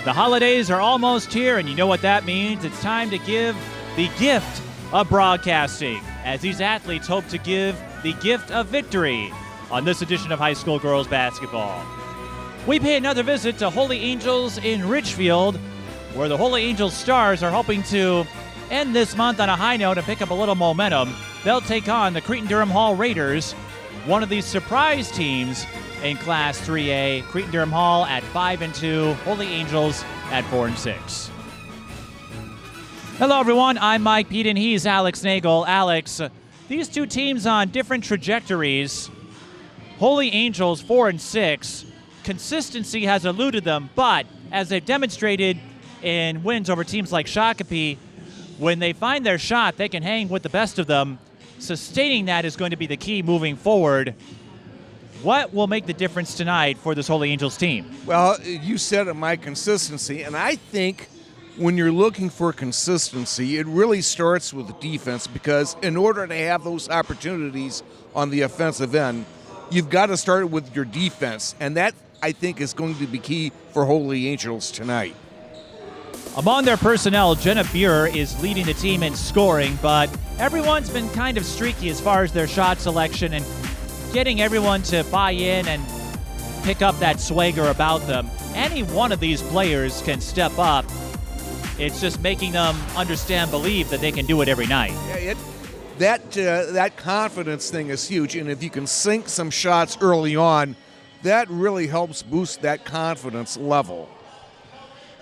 The holidays are almost here, and you know what that means. It's time to give the gift of broadcasting, as these athletes hope to give the gift of victory on this edition of high school girls basketball. We pay another visit to Holy Angels in Richfield, where the Holy Angels Stars are hoping to end this month on a high note and pick up a little momentum. They'll take on the Cretin-Derham Hall Raiders, one of these surprise teams in Class 3A. Cretin-Derham Hall at 5-2, Holy Angels at 4-6. Hello, everyone. I'm Mike Peden. He's Alex Nagel. Alex, these two teams on different trajectories. Holy Angels 4-6. Consistency has eluded them, but as they've demonstrated in wins over teams like Shakopee, when they find their shot, they can hang with the best of them. Sustaining that is going to be the key moving forward. What will make the difference tonight for this Holy Angels team? Well, you said it, Mike, consistency, and I think when you're looking for consistency, it really starts with defense, because in order to have those opportunities on the offensive end, you've got to start with your defense, and that, I think, is going to be key for Holy Angels tonight. Among their personnel, Jenna Buer is leading the team in scoring, but everyone's been kind of streaky as far as their shot selection and getting everyone to buy in and pick up that swagger about them. Any one of these players can step up. It's just making them understand, believe that they can do it every night. Yeah, that confidence thing is huge, and if you can sink some shots early on, that really helps boost that confidence level.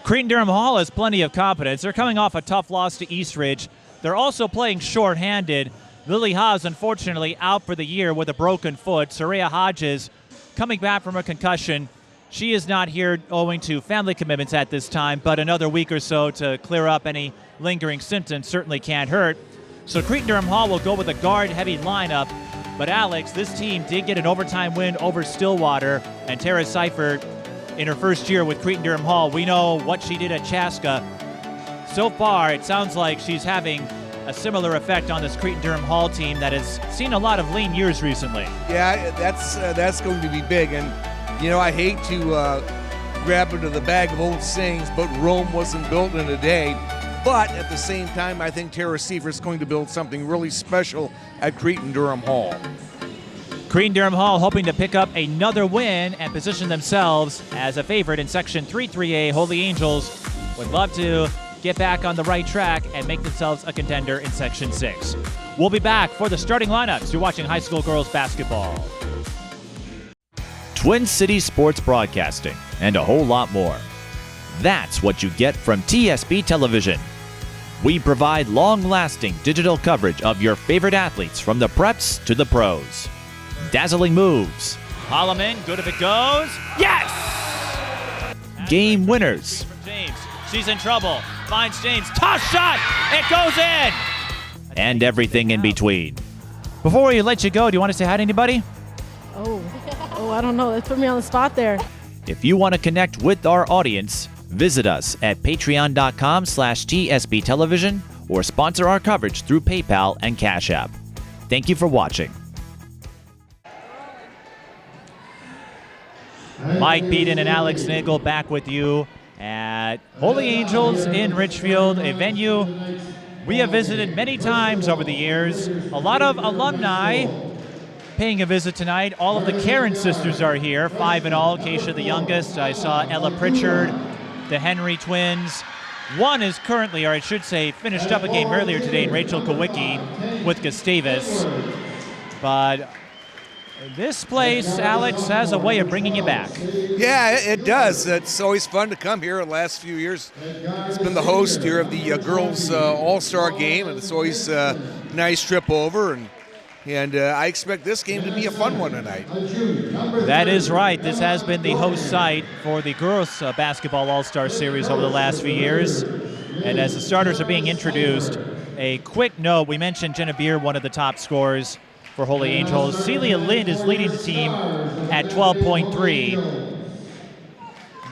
Cretin-Derham Hall has plenty of confidence. They're coming off a tough loss to Eastridge. They're also playing shorthanded. Lily Haas, unfortunately, out for the year with a broken foot. Soraya Hodges coming back from a concussion. She is not here owing to family commitments at this time, but another week or so to clear up any lingering symptoms certainly can't hurt. So Cretin-Derham Hall will go with a guard-heavy lineup. But Alex, this team did get an overtime win over Stillwater, and Tara Seifert in her first year with Cretin-Derham Hall. We know what she did at Chaska. So far, it sounds like she's having a similar effect on this Cretin-Derham Hall team that has seen a lot of lean years recently. Yeah, that's going to be big. And, you know, I hate to grab into the bag of old sayings, but Rome wasn't built in a day. But at the same time, I think Tara Seifert is going to build something really special at Cretin-Derham Hall. Cretin-Derham Hall hoping to pick up another win and position themselves as a favorite in Section 3-3A. Holy Angels would love to get back on the right track and make themselves a contender in Section 6. We'll be back for the starting lineups. You're watching high school girls basketball. Twin Cities Sports Broadcasting and a whole lot more. That's what you get from TSB Television. We provide long-lasting digital coverage of your favorite athletes from the preps to the pros. Dazzling moves. Holloman, good if it goes. Yes! Game winners. James, she's in trouble. Finds James, toss shot, it goes in! And everything in between. Before we let you go, do you want to say hi to anybody? Oh, I don't know. Let's put me on the spot there. If you want to connect with our audience, visit us at patreon.com/TSB Television or sponsor our coverage through PayPal and Cash App. Thank you for watching. Mike Peden and Alex Nagel back with you at Holy Angels in Richfield, a venue we have visited many times over the years. A lot of alumni paying a visit tonight. All of the Karen sisters are here, 5 in all. Keisha, the youngest. I saw Ella Pritchard, the Henry twins. One is currently, or I should say, finished up a game earlier today in Rachel Kowicki with Gustavus. But this place, Alex, has a way of bringing you back. Yeah, it does. It's always fun to come here. The last few years, it's been the host here of the girls' all-star game, and it's always a nice trip over. And I expect this game to be a fun one tonight. That is right. This has been the host site for the girls' basketball all-star series over the last few years. And as the starters are being introduced, a quick note. We mentioned Jenna Buer, one of the top scorers for Holy Angels. Celia Lind is leading the team at 12.3.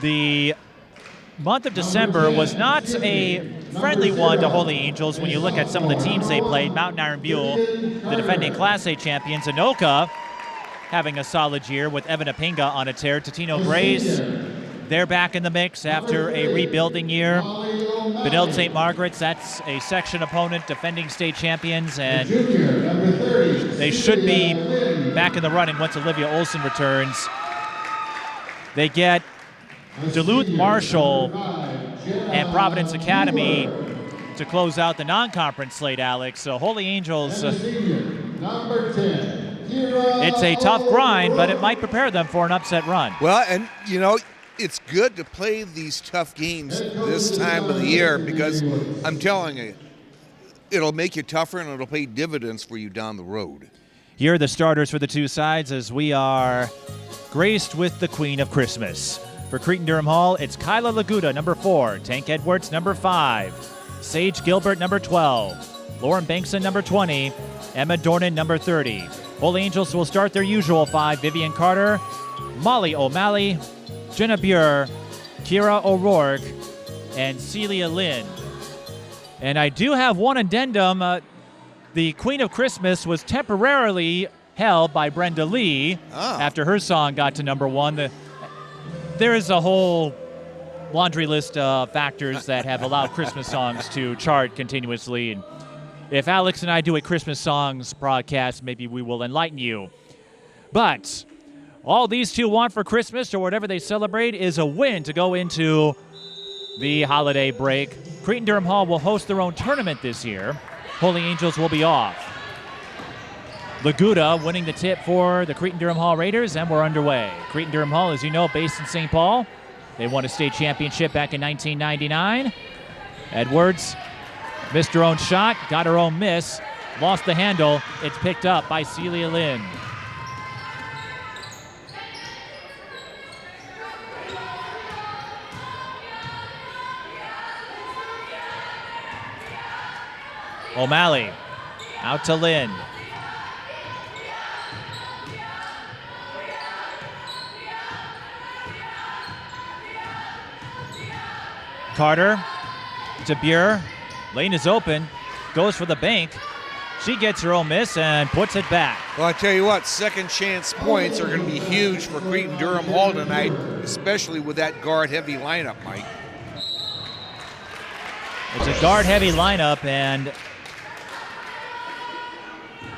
The month of December was not a friendly one to Holy Angels when you look at some of the teams they played. Mountain Iron Buell, the defending Class A champions. Anoka having a solid year with Evan Apinga on a tear. Totino Grace They're back in the mix after a rebuilding year. Benilde St. Margaret's, that's a section opponent, defending state champions, and they should be back in the running once Olivia Olson returns. They get Duluth Marshall and Providence Academy to close out the non-conference slate, Alex. So Holy Angels, it's a tough grind, but it might prepare them for an upset run. Well, and you know, it's good to play these tough games this time of the year because I'm telling you, it'll make you tougher and it'll pay dividends for you down the road. Here are the starters for the two sides as we are graced with the Queen of Christmas. For Cretin-Derham Hall, it's Kyla Laguda, number 4, Tank Edwards, number 5, Sage Gilbert, number 12, Lauren Bankson, number 20, Emma Dornan, number 30. Holy Angels will start their usual 5, Vivian Carter, Molly O'Malley, Jenna Buer, Kira O'Rourke, and Celia Lynn. And I do have one addendum. The Queen of Christmas was temporarily held by Brenda Lee after her song got to number 1. There is a whole laundry list of factors that have allowed Christmas songs to chart continuously. And if Alex and I do a Christmas songs broadcast, maybe we will enlighten you. But all these two want for Christmas, or whatever they celebrate, is a win to go into the holiday break. Cretin-Derham Hall will host their own tournament this year. Holy Angels will be off. Laguda winning the tip for the Cretin-Derham Hall Raiders, and we're underway. Cretin-Derham Hall, as you know, based in St. Paul. They won a state championship back in 1999. Edwards missed her own shot, got her own miss, lost the handle. It's picked up by Celia Lynn. O'Malley out to Lynn. Carter to Buer. Lane is open. Goes for the bank. She gets her own miss and puts it back. Well, I tell you what, second chance points are going to be huge for Cretin-Derham Hall tonight, especially with that guard-heavy lineup, Mike. It's a guard-heavy lineup, and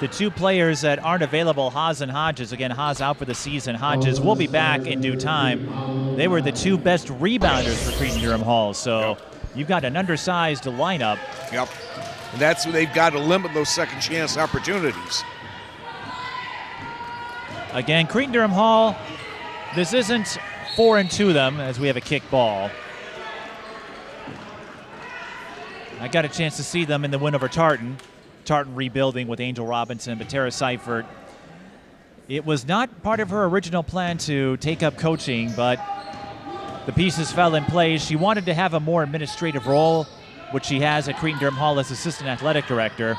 the two players that aren't available, Haas and Hodges. Again, Haas out for the season. Hodges will be back in due time. They were the two best rebounders for Cretin-Derham Hall, so you've got an undersized lineup. Yep. And that's where they've got to limit those second chance opportunities. Again, Cretin-Derham Hall, this isn't foreign to them as we have a kick ball. I got a chance to see them in the win over Tartan. Tartan rebuilding with Angel Robinson, but Tara Seifert. It was not part of her original plan to take up coaching, but the pieces fell in place. She wanted to have a more administrative role, which she has at Cretin-Derham Hall as assistant athletic director.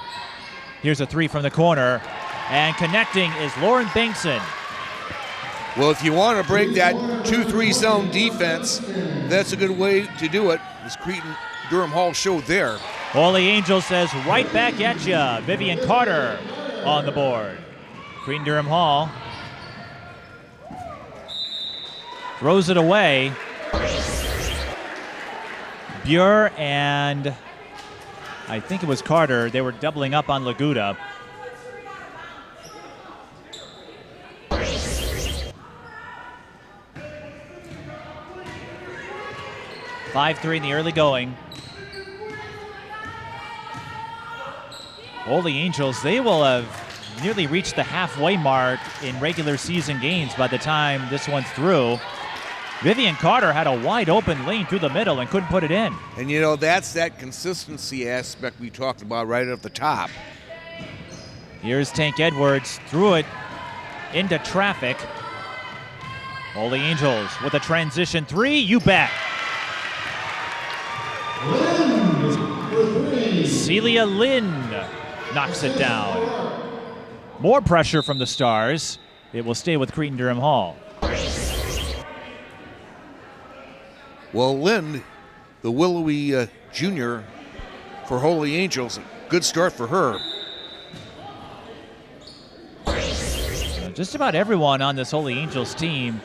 Here's a 3 from the corner, and connecting is Lauren Bankson. Well, if you want to break that 2-3 zone defense, that's a good way to do it, as Cretin-Derham Hall showed there. Holy Angel says, right back at ya. Vivian Carter on the board. Cretin-Derham Hall throws it away. Buer and I think it was Carter, they were doubling up on Laguda. (5-3) in the early going. Holy Angels, they will have nearly reached the halfway mark in regular season games by the time this one's through. Vivian Carter had a wide open lane through the middle and couldn't put it in. And you know, that's that consistency aspect we talked about right at the top. Here's Tank Edwards, threw it into traffic. Holy Angels with a transition 3, you bet. Celia Lynn knocks it down. More pressure from the Stars. It will stay with Cretin-Derham Hall. Well, Lynn, the willowy junior for Holy Angels, good start for her. Just about everyone on this Holy Angels team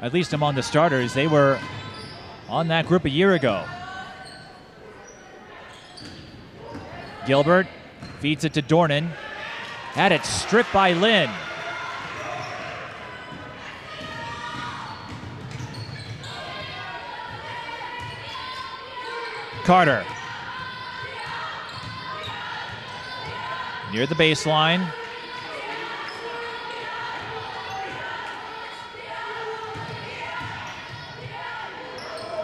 at least among the starters. They were on that group a year ago. Gilbert feeds it to Dornan. Had it stripped by Lynn. Carter. Near the baseline.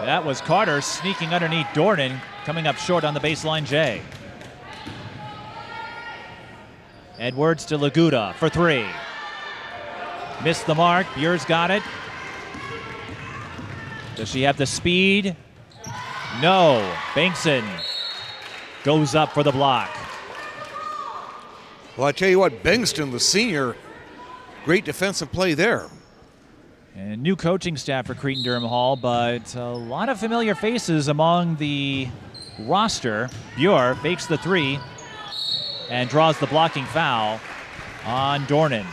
That was Carter sneaking underneath Dornan, coming up short on the baseline J. Edwards to Laguda for three. Missed the mark. Buer's got it. Does she have the speed? No. Bankson goes up for the block. Well, I tell you what, Bengston, the senior, great defensive play there. And new coaching staff for Cretin-Derham Hall, but a lot of familiar faces among the roster. Buer fakes the three and draws the blocking foul on Dornan.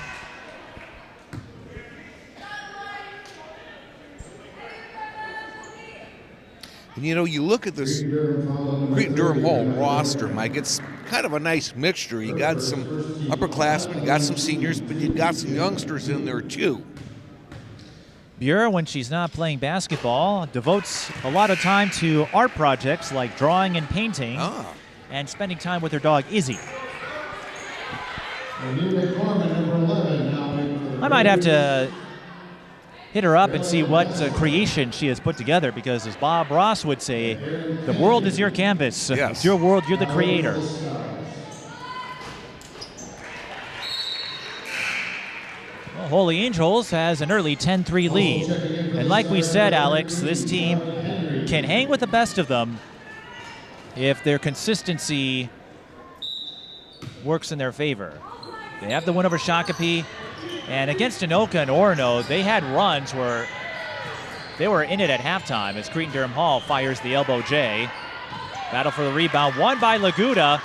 And you know, you look at this Cretin-Derham Hall roster, Mike, it's kind of a nice mixture. You got some upperclassmen, you got some seniors, but you got some youngsters in there too. Buer, when she's not playing basketball, devotes a lot of time to art projects like drawing and painting and spending time with her dog, Izzy. I might have to hit her up and see what creation she has put together, because as Bob Ross would say, the world is your canvas. Yes. It's your world, you're the creator. Well, Holy Angels has an early 10-3 lead. And like we said, Alex, this team can hang with the best of them if their consistency works in their favor. They have the win over Shakopee, and against Anoka and Orono, they had runs where they were in it at halftime as Cretin-Derham Hall fires the elbow J. Battle for the rebound, won by Laguda.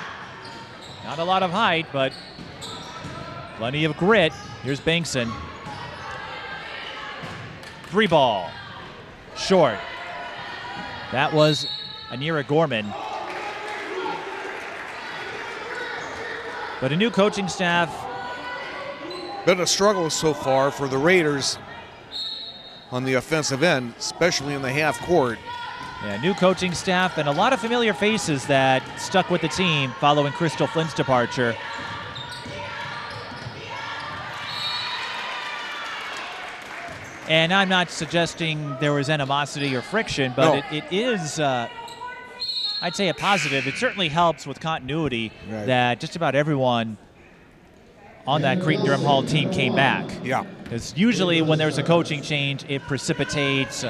Not a lot of height, but plenty of grit. Here's Bankson. Three ball. Short. That was Anira Gorman. But a new coaching staff. Been a struggle so far for the Raiders on the offensive end, especially in the half court. Yeah, new coaching staff and a lot of familiar faces that stuck with the team following Crystal Flynn's departure. And I'm not suggesting there was animosity or friction, but No. it is, I'd say, a positive. It certainly helps with continuity that just about everyone on that Cretin-Derham Hall team came back. Yeah. Because usually when there's a coaching change, it precipitates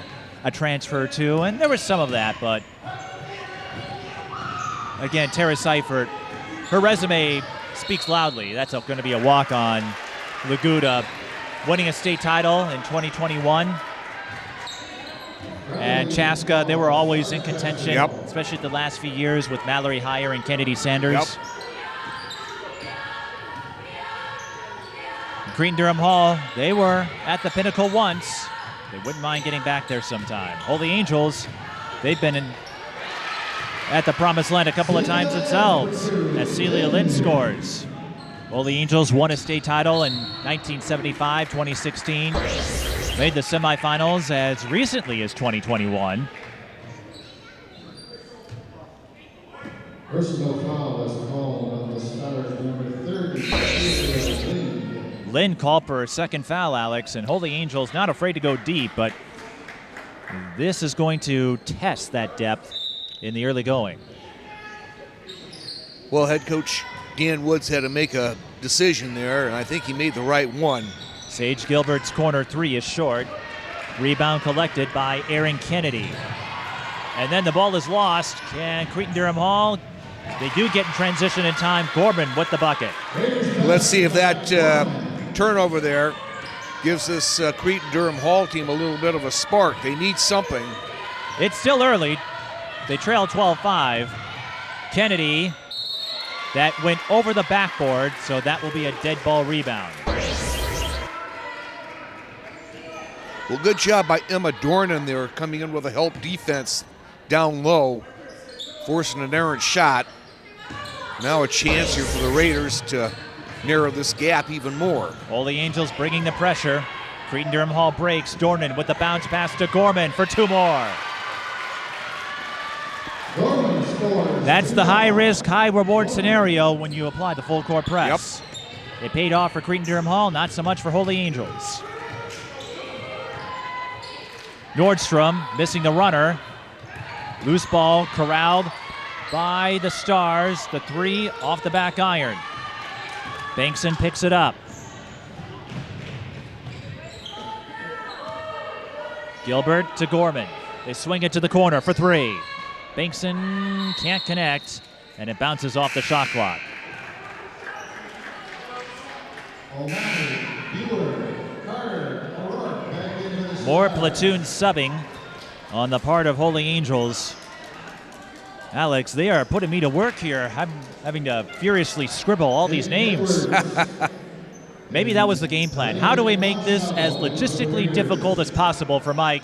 a transfer too, and there was some of that, but again, Tara Seifert, her resume speaks loudly. That's going to be a walk-on. Laguda winning a state title in 2021. And Chaska, they were always in contention, especially the last few years with Mallory Heyer and Kennedy Sanders. Cretin-Derham Hall, they were at the pinnacle once. They wouldn't mind getting back there sometime. Holy Angels, they've been at the promised land a couple of times themselves as Celia Lynn scores. Holy Angels won a state title in 1975, 2016. Made the semifinals as recently as 2021. Personal foul is called on the Stars number 30. Lynn called for her second foul, Alex, and Holy Angels not afraid to go deep, but this is going to test that depth in the early going. Well, head coach Dan Woods had to make a decision there, and I think he made the right one. Sage Gilbert's corner three is short. Rebound collected by Erin Kennedy. And then the ball is lost. And Cretin-Derham Hall, they do get in transition in time. Gorman with the bucket. Let's see if that turnover there gives this Cretin-Derham Hall team a little bit of a spark. They need something. It's still early. They trail 12-5. Kennedy, that went over the backboard, so that will be a dead ball rebound. Well, good job by Emma Dornan there, coming in with a help defense down low, forcing an errant shot. Now a chance here for the Raiders to narrow this gap even more. Holy Angels bringing the pressure. Cretin-Derham Hall breaks. Dornan with the bounce pass to Gorman for 2 more. That's the high-risk, high-reward scenario when you apply the full-court press. Yep. It paid off for Cretin-Derham Hall, not so much for Holy Angels. Nordstrom missing the runner. Loose ball corralled by the Stars. The 3 off the back iron. Bankson picks it up. Gilbert to Gorman. They swing it to the corner for 3. Bankson can't connect, and it bounces off the shot clock. More platoon subbing on the part of Holy Angels. Alex, they are putting me to work here. I'm having to furiously scribble all these names. Maybe that was the game plan. How do we make this as logistically difficult as possible for Mike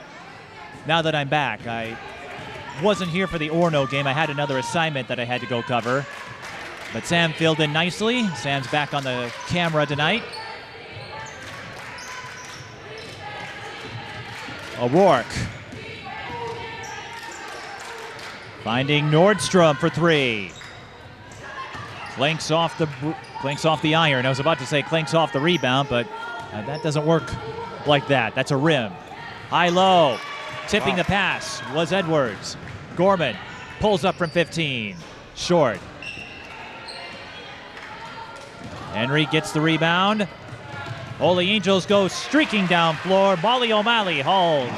now that I'm back? I wasn't here for the Orono game. I had another assignment that I had to go cover. But Sam filled in nicely. Sam's back on the camera tonight. O'Rourke. Finding Nordstrom for 3. Clanks off the iron. I was about to say clanks off the rebound, but that doesn't work like that. That's a rim. High-low. Tipping the pass was Edwards. Gorman pulls up from 15. Short. Henry gets the rebound. Holy Angels go streaking down floor. Molly O'Malley hauls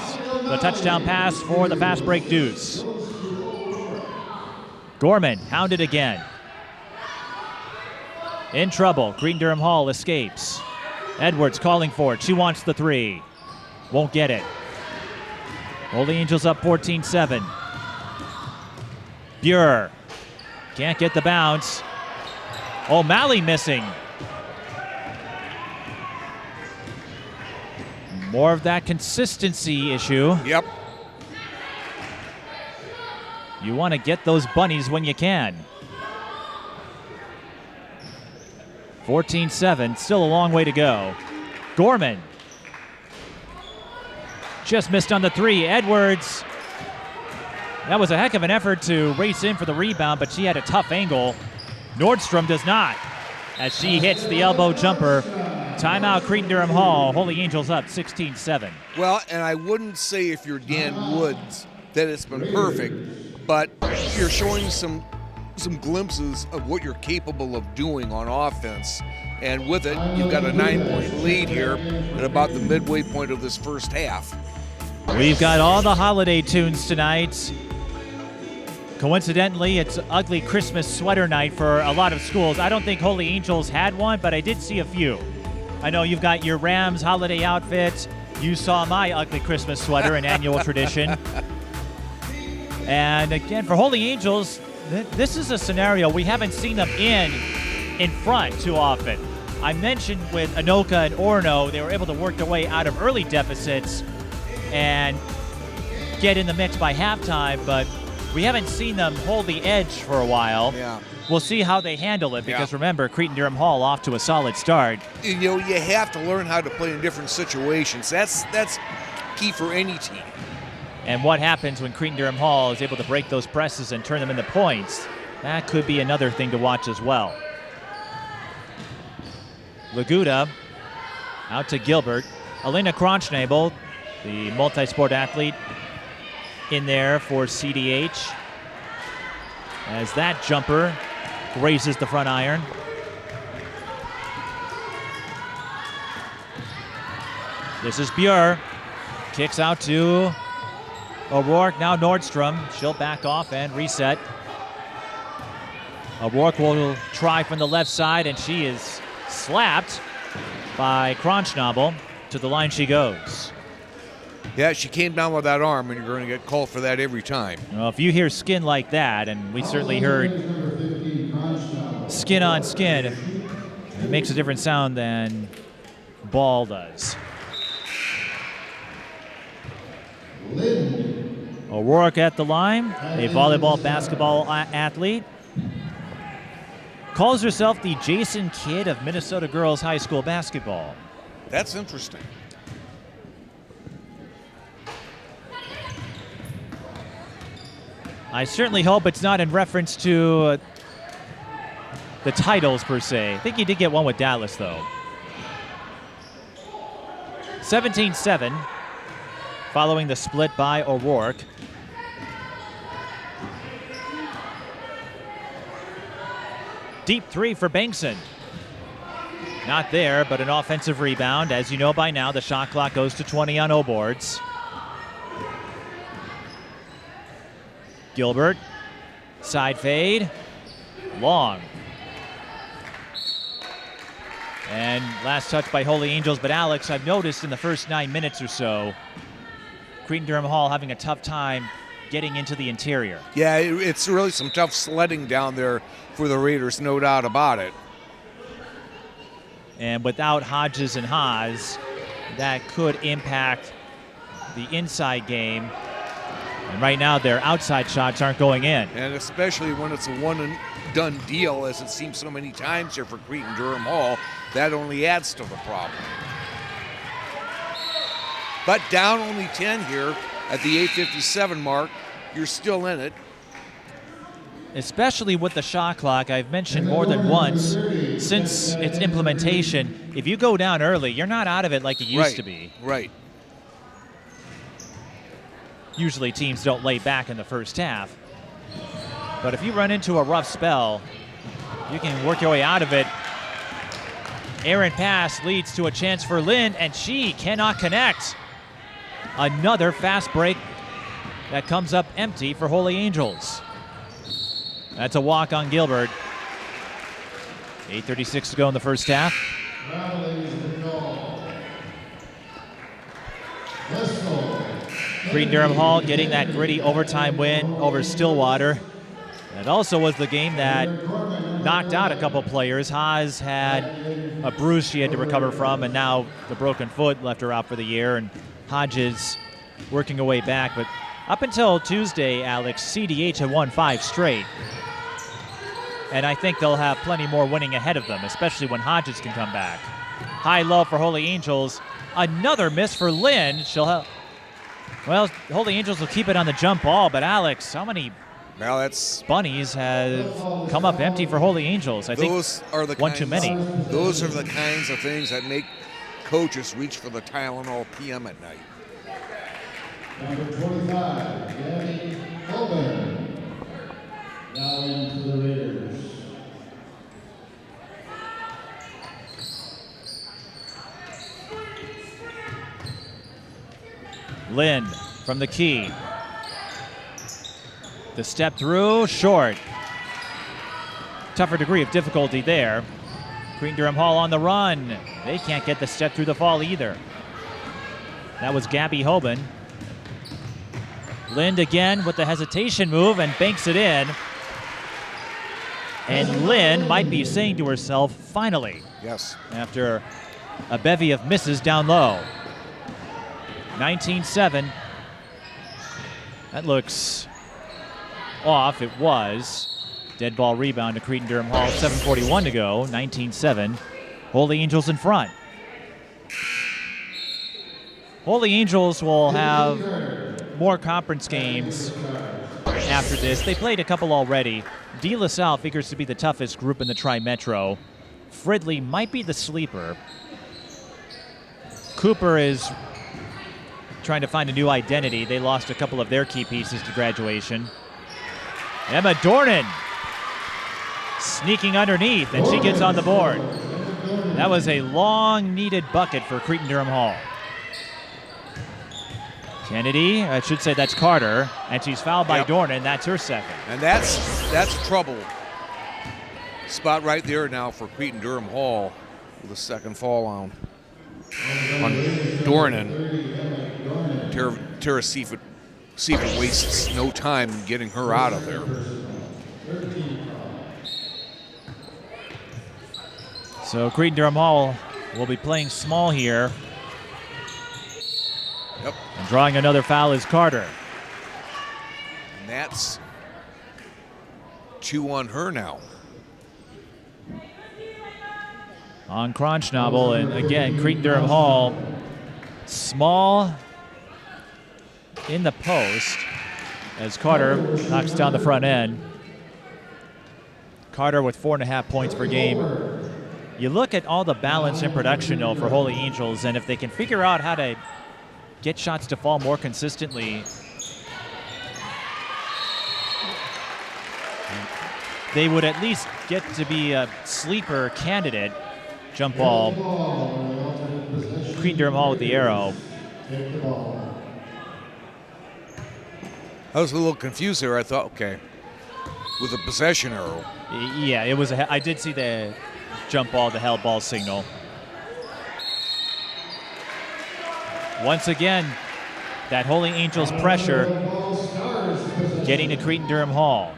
the touchdown pass for the fast break Deuce. Gorman hounded again. In trouble. Cretin-Derham Hall escapes. Edwards calling for it. She wants the 3. Won't get it. Holy Angels up 14-7. Buer can't get the bounce. O'Malley missing. More of that consistency issue. Yep. You want to get those bunnies when you can. 14-7, still a long way to go. Gorman. Just missed on the 3. Edwards. That was a heck of an effort to race in for the rebound, but she had a tough angle. Nordstrom does not, as she hits the elbow jumper. Timeout, Cretin-Derham Hall. Holy Angels up 16-7. Well, and I wouldn't say if you're Dan Woods that it's been perfect, but you're showing some glimpses of what you're capable of doing on offense. And with it, you've got a 9-point lead here at about the midway point of this first half. We've got all the holiday tunes tonight. Coincidentally, it's ugly Christmas sweater night for a lot of schools. I don't think Holy Angels had one, but I did see a few. I know you've got your Rams holiday outfits. You saw my ugly Christmas sweater, an annual tradition. And again, for Holy Angels, this is a scenario we haven't seen them in front too often. I mentioned with Anoka and Orono, they were able to work their way out of early deficits and get in the mix by halftime, but we haven't seen them hold the edge for a while. Yeah. We'll see how they handle it because remember, Cretin-Derham Hall off to a solid start. You know, you have to learn how to play in different situations. That's key for any team. And what happens when Cretin-Derham Hall is able to break those presses and turn them into points? That could be another thing to watch as well. Laguda out to Gilbert. Elena Kronschnabel, the multi-sport athlete, in there for CDH. As that jumper grazes the front iron. This is Buer. Kicks out to O'Rourke, now Nordstrom. She'll back off and reset. O'Rourke will try from the left side, and she is slapped by Kronschnabel. To the line she goes. Yeah, she came down with that arm, and you're going to get called for that every time. Well, if you hear skin like that, and we certainly heard skin on skin, it makes a different sound than ball does. O'Rourke at the line, a volleyball basketball athlete. Calls herself the Jason Kidd of Minnesota Girls High School basketball. That's interesting. I certainly hope it's not in reference to the titles per se. I think he did get one with Dallas though. 17-7 following the split by O'Rourke. Deep three for Bankson. Not there, but an offensive rebound. As you know by now, the shot clock goes to 20 on O-boards. Gilbert, side fade, long. And last touch by Holy Angels, but Alex, I've noticed in the first 9 minutes or so, Cretin-Derham Hall having a tough time getting into the interior. Yeah, it's really some tough sledding down there for the Raiders, no doubt about it. And without Hodges and Haas, that could impact the inside game. And right now, their outside shots aren't going in. And especially when it's a one-and-done deal, as it seems so many times here for Cretin-Derham Hall, that only adds to the problem. But down only 10 here at the 8:57 mark, you're still in it. Especially with the shot clock, I've mentioned more than once since its implementation, if you go down early, you're not out of it like you used to be. Right. Usually teams don't lay back in the first half. But if you run into a rough spell, you can work your way out of it. Errant pass leads to a chance for Lynn, and she cannot connect. Another fast break that comes up empty for Holy Angels. That's a walk on Gilbert. 8:36 to go in the first half. Cretin-Derham Hall getting that gritty overtime win over Stillwater. It also was the game that knocked out a couple players. Haas had a bruise she had to recover from, and now the broken foot left her out for the year, and Hodges working her way back. But up until Tuesday, Alex, CDH had won 5 straight. And I think they'll have plenty more winning ahead of them, especially when Hodges can come back. High-low for Holy Angels. Another miss for Lynn. She'll have, well, Holy Angels will keep it on the jump ball, but Alex, how many bunnies have come up empty for Holy Angels? I think those are the one too many. Those are the kinds of things that make coaches reach for the Tylenol PM at night. Number 25, Danny Colburn. Now into the Raiders. Lynn from the key. The step through, short. Tougher degree of difficulty there. Cretin-Derham Hall on the run. They can't get the step through the fall either. That was Gabby Hoban. Lind again with the hesitation move and banks it in. And Lynn might be saying to herself, finally. Yes. After a bevy of misses down low. 19-7. That looks off. It was. Dead ball rebound to Cretin-Derham Hall. 7:41 to go. 19-7. Holy Angels in front. Holy Angels will have more conference games after this. They played a couple already. De La Salle figures to be the toughest group in the Tri-Metro. Fridley might be the sleeper. Cooper is trying to find a new identity. They lost a couple of their key pieces to graduation. Emma Dornan sneaking underneath, and she gets on the board. That was a long needed bucket for Cretin-Derham Hall. Kennedy, I should say that's Carter, and she's fouled by Dornan. That's her second. And that's trouble. Spot right there now for Cretin-Derham Hall with a second fall on Dornan. Tara Seifert wastes no time in getting her out of there. So Cretin-Derham Hall will be playing small here. Yep. And drawing another foul is Carter. And that's 2 on her now. On Kronschnabel, and again, Cretin-Derham Hall, small in the post as Carter knocks down the front end. Carter with 4.5 points per game. You look at all the balance in production, though, for Holy Angels, and if they can figure out how to get shots to fall more consistently, they would at least get to be a sleeper candidate. Jump ball. Cretin-Derham Hall with the arrow. I was a little confused there. I thought, okay, with a possession arrow. Yeah, it was. I did see the jump ball, the held ball signal. Once again, that Holy Angels pressure getting to Cretin-Derham Hall.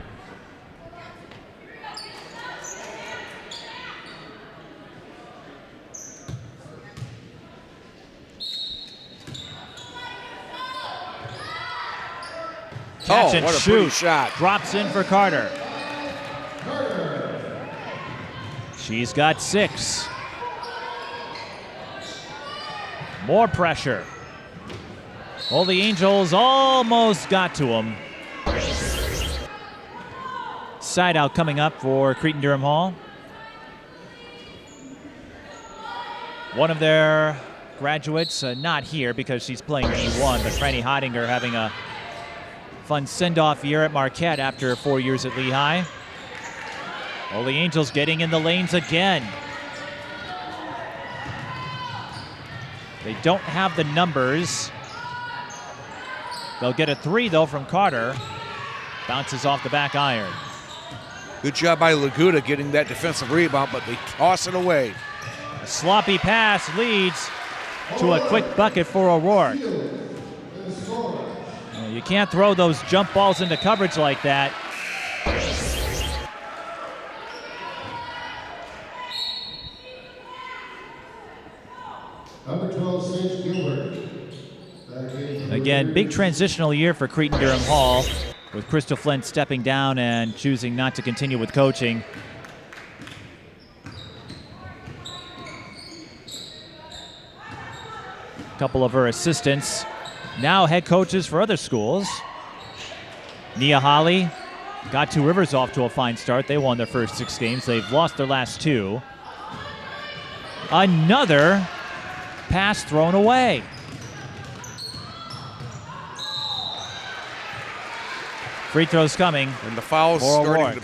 Catch and what a shoot. pretty shot. Drops in for Carter. She's got 6. More pressure. Holy Angels almost got to him. Side out coming up for Cretin-Derham Hall. One of their graduates, not here because she's playing D1, but Franny Heidinger having a fun send-off year at Marquette after 4 years at Lehigh. Holy Angels getting in the lanes again. They don't have the numbers. They'll get a 3, though, from Carter. Bounces off the back iron. Good job by Laguda getting that defensive rebound, but they toss it away. A sloppy pass leads to a quick bucket for O'Rourke. You can't throw those jump balls into coverage like that. Number 12, Sage Gilbert. Again, big transitional year for Cretin-Derham Hall, with Crystal Flint stepping down and choosing not to continue with coaching. A couple of her assistants, now head coaches for other schools. Nia Holly got Two Rivers off to a fine start. They won their first 6 games. They've lost their last 2. Another pass thrown away. Free throws coming. And the fouls O'Rourke.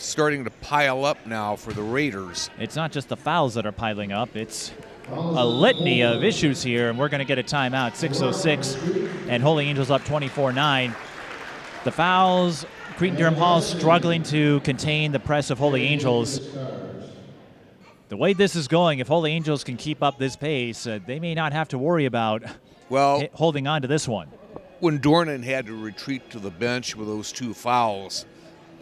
starting to pile up now for the Raiders. It's not just the fouls that are piling up. It's a litany of issues here, and we're going to get a timeout. 6:06, and Holy Angels up 24-9. The fouls, Cretin-Derham Hall struggling to contain the press of Holy Angels. The way this is going, if Holy Angels can keep up this pace, they may not have to worry about holding on to this one. When Dornan had to retreat to the bench with those 2 fouls,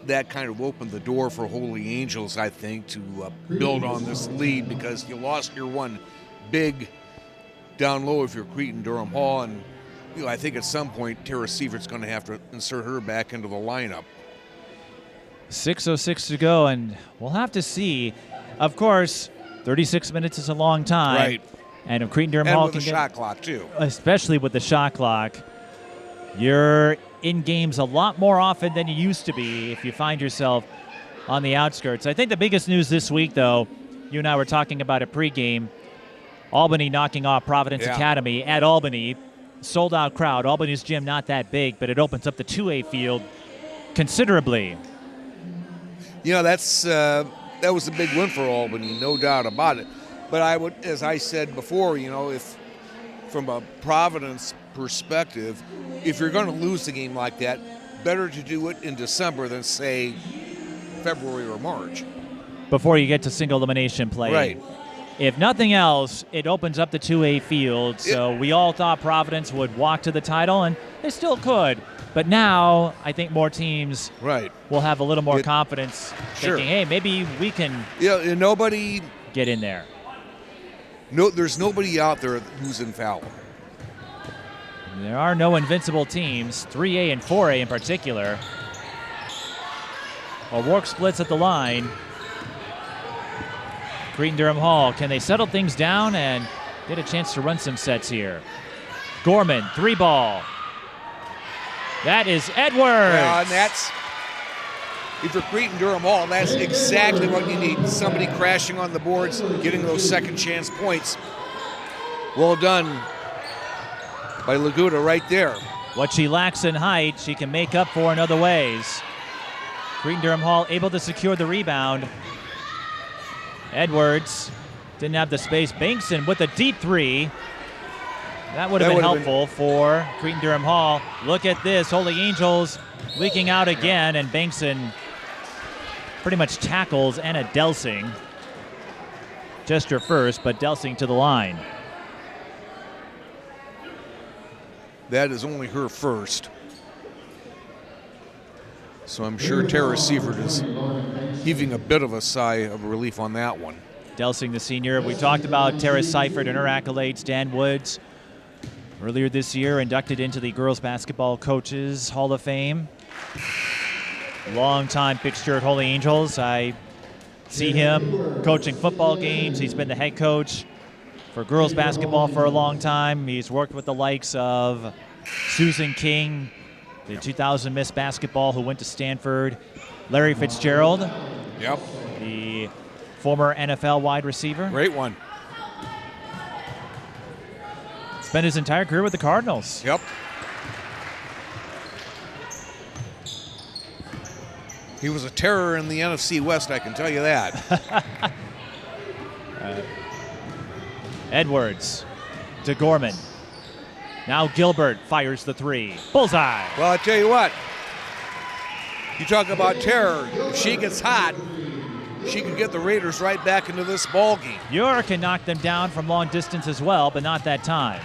that kind of opened the door for Holy Angels, I think, to build on this lead, because you lost your one big down low if you're Cretin-Derham Hall, and I think at some point Tara Sievert's going to have to insert her back into the lineup. 6:06 to go, and we'll have to see. Of course, 36 minutes is a long time. Right. And if Cretin-Derham Hall with can the get, shot clock, too. especially with the shot clock, you're in games a lot more often than you used to be if you find yourself on the outskirts. I think the biggest news this week, though, you and I were talking about it pregame, Albany knocking off Providence Academy at Albany. Sold-out crowd. Albany's gym not that big, but it opens up the 2A field considerably. That was a big win for Albany, no doubt about it. But I would, as I said before, if from a Providence perspective, if you're going to lose a game like that, better to do it in December than, say, February or March. Before you get to single elimination play. Right. If nothing else, it opens up the 2A field. So we all thought Providence would walk to the title, and they still could. But now I think more teams will have a little more confidence, thinking, hey, maybe we can nobody get in there. No, there's nobody out there who's infallible. There are no invincible teams, 3A and 4A in particular. O'Rourke splits at the line. Cretin-Derham Hall, can they settle things down and get a chance to run some sets here? Gorman, 3-ball. That is Edwards. Yeah, and that's, if you're Cretin-Derham Hall, that's exactly what you need. Somebody crashing on the boards, getting those second chance points. Well done by Laguda right there. What she lacks in height, she can make up for in other ways. Cretin-Derham Hall able to secure the rebound. Edwards didn't have the space. Bankson with a deep three. That would have been helpful for Cretin-Derham Hall. Look at this, Holy Angels leaking out again, and Bankson pretty much tackles Anna Delsing. Just her first, but Delsing to the line. That is only her first. So I'm sure Tara Seifert is heaving a bit of a sigh of relief on that one. Delsing, the senior. We talked about Tara Seifert and her accolades. Dan Woods, earlier this year, inducted into the Girls Basketball Coaches Hall of Fame. Long-time fixture at Holy Angels. I see him coaching football games. He's been the head coach for girls basketball for a long time. He's worked with the likes of Susan King, the 2000 Miss Basketball who went to Stanford, Larry Fitzgerald, Yep. the former NFL wide receiver. Great one. Spent his entire career with the Cardinals. Yep. He was a terror in the NFC West, I can tell you that. Edwards to Gorman. Now Gilbert fires the three. Bullseye. Well, I tell you what, you talk about terror. If she gets hot, she can get the Raiders right back into this ball game. Buer can knock them down from long distance as well, but not that time.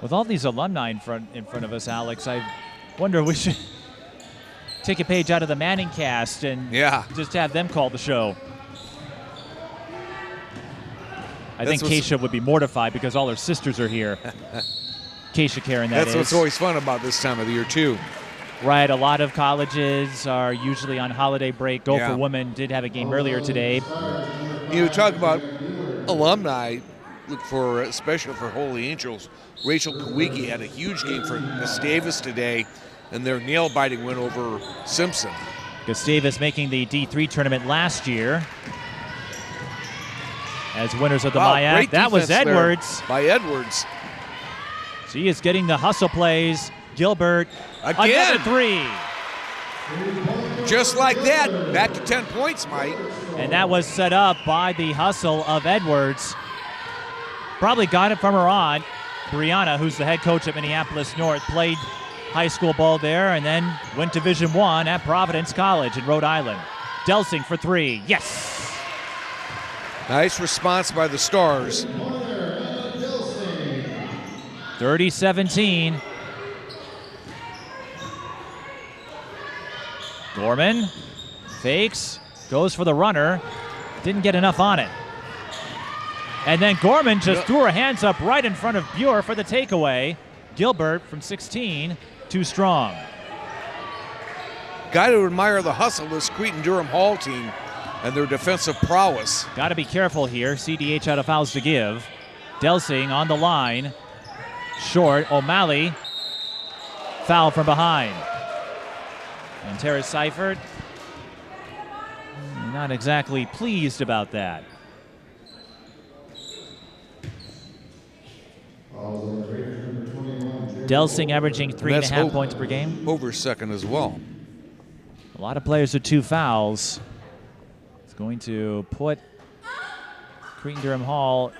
With all these alumni in front of us, Alex, I wonder we should take a page out of the Manning cast and just have them call the show. I think Keisha would be mortified because all her sisters are here. Keisha Karen, That's what's always fun about this time of the year, too. Right, a lot of colleges are usually on holiday break. Gopher Women did have a game earlier today. You talk about alumni, look for, especially for Holy Angels. Rachel Kawicki had a huge game for Gustavus today, and their nail-biting win over Simpson. Gustavus making the D3 tournament last year as winners of the MIAC. That was Edwards. By Edwards. She is getting the hustle plays. Gilbert, again. Another three. Just like that, back to 10 points, Mike. And that was set up by the hustle of Edwards. Probably got it from her aunt. Brianna, who's the head coach at Minneapolis North, played high school ball there and then went to Division I at Providence College in Rhode Island. Delsing for three. Yes! Nice response by the Stars. 30-17. Gorman fakes, goes for the runner. Didn't get enough on it. And then Gorman just threw her hands up right in front of Buer for the takeaway. Gilbert from 16, too strong. Got to admire the hustle of this Cretin-Derham Hall team and their defensive prowess. Got to be careful here. CDH out of fouls to give. Delsing on the line. Short. O'Malley. Foul from behind. And Tara Seifert, not exactly pleased about that. Delsing averaging 3.5 points per game. Over second as well. A lot of players with 2 fouls. It's going to put Cretin-Derham Hall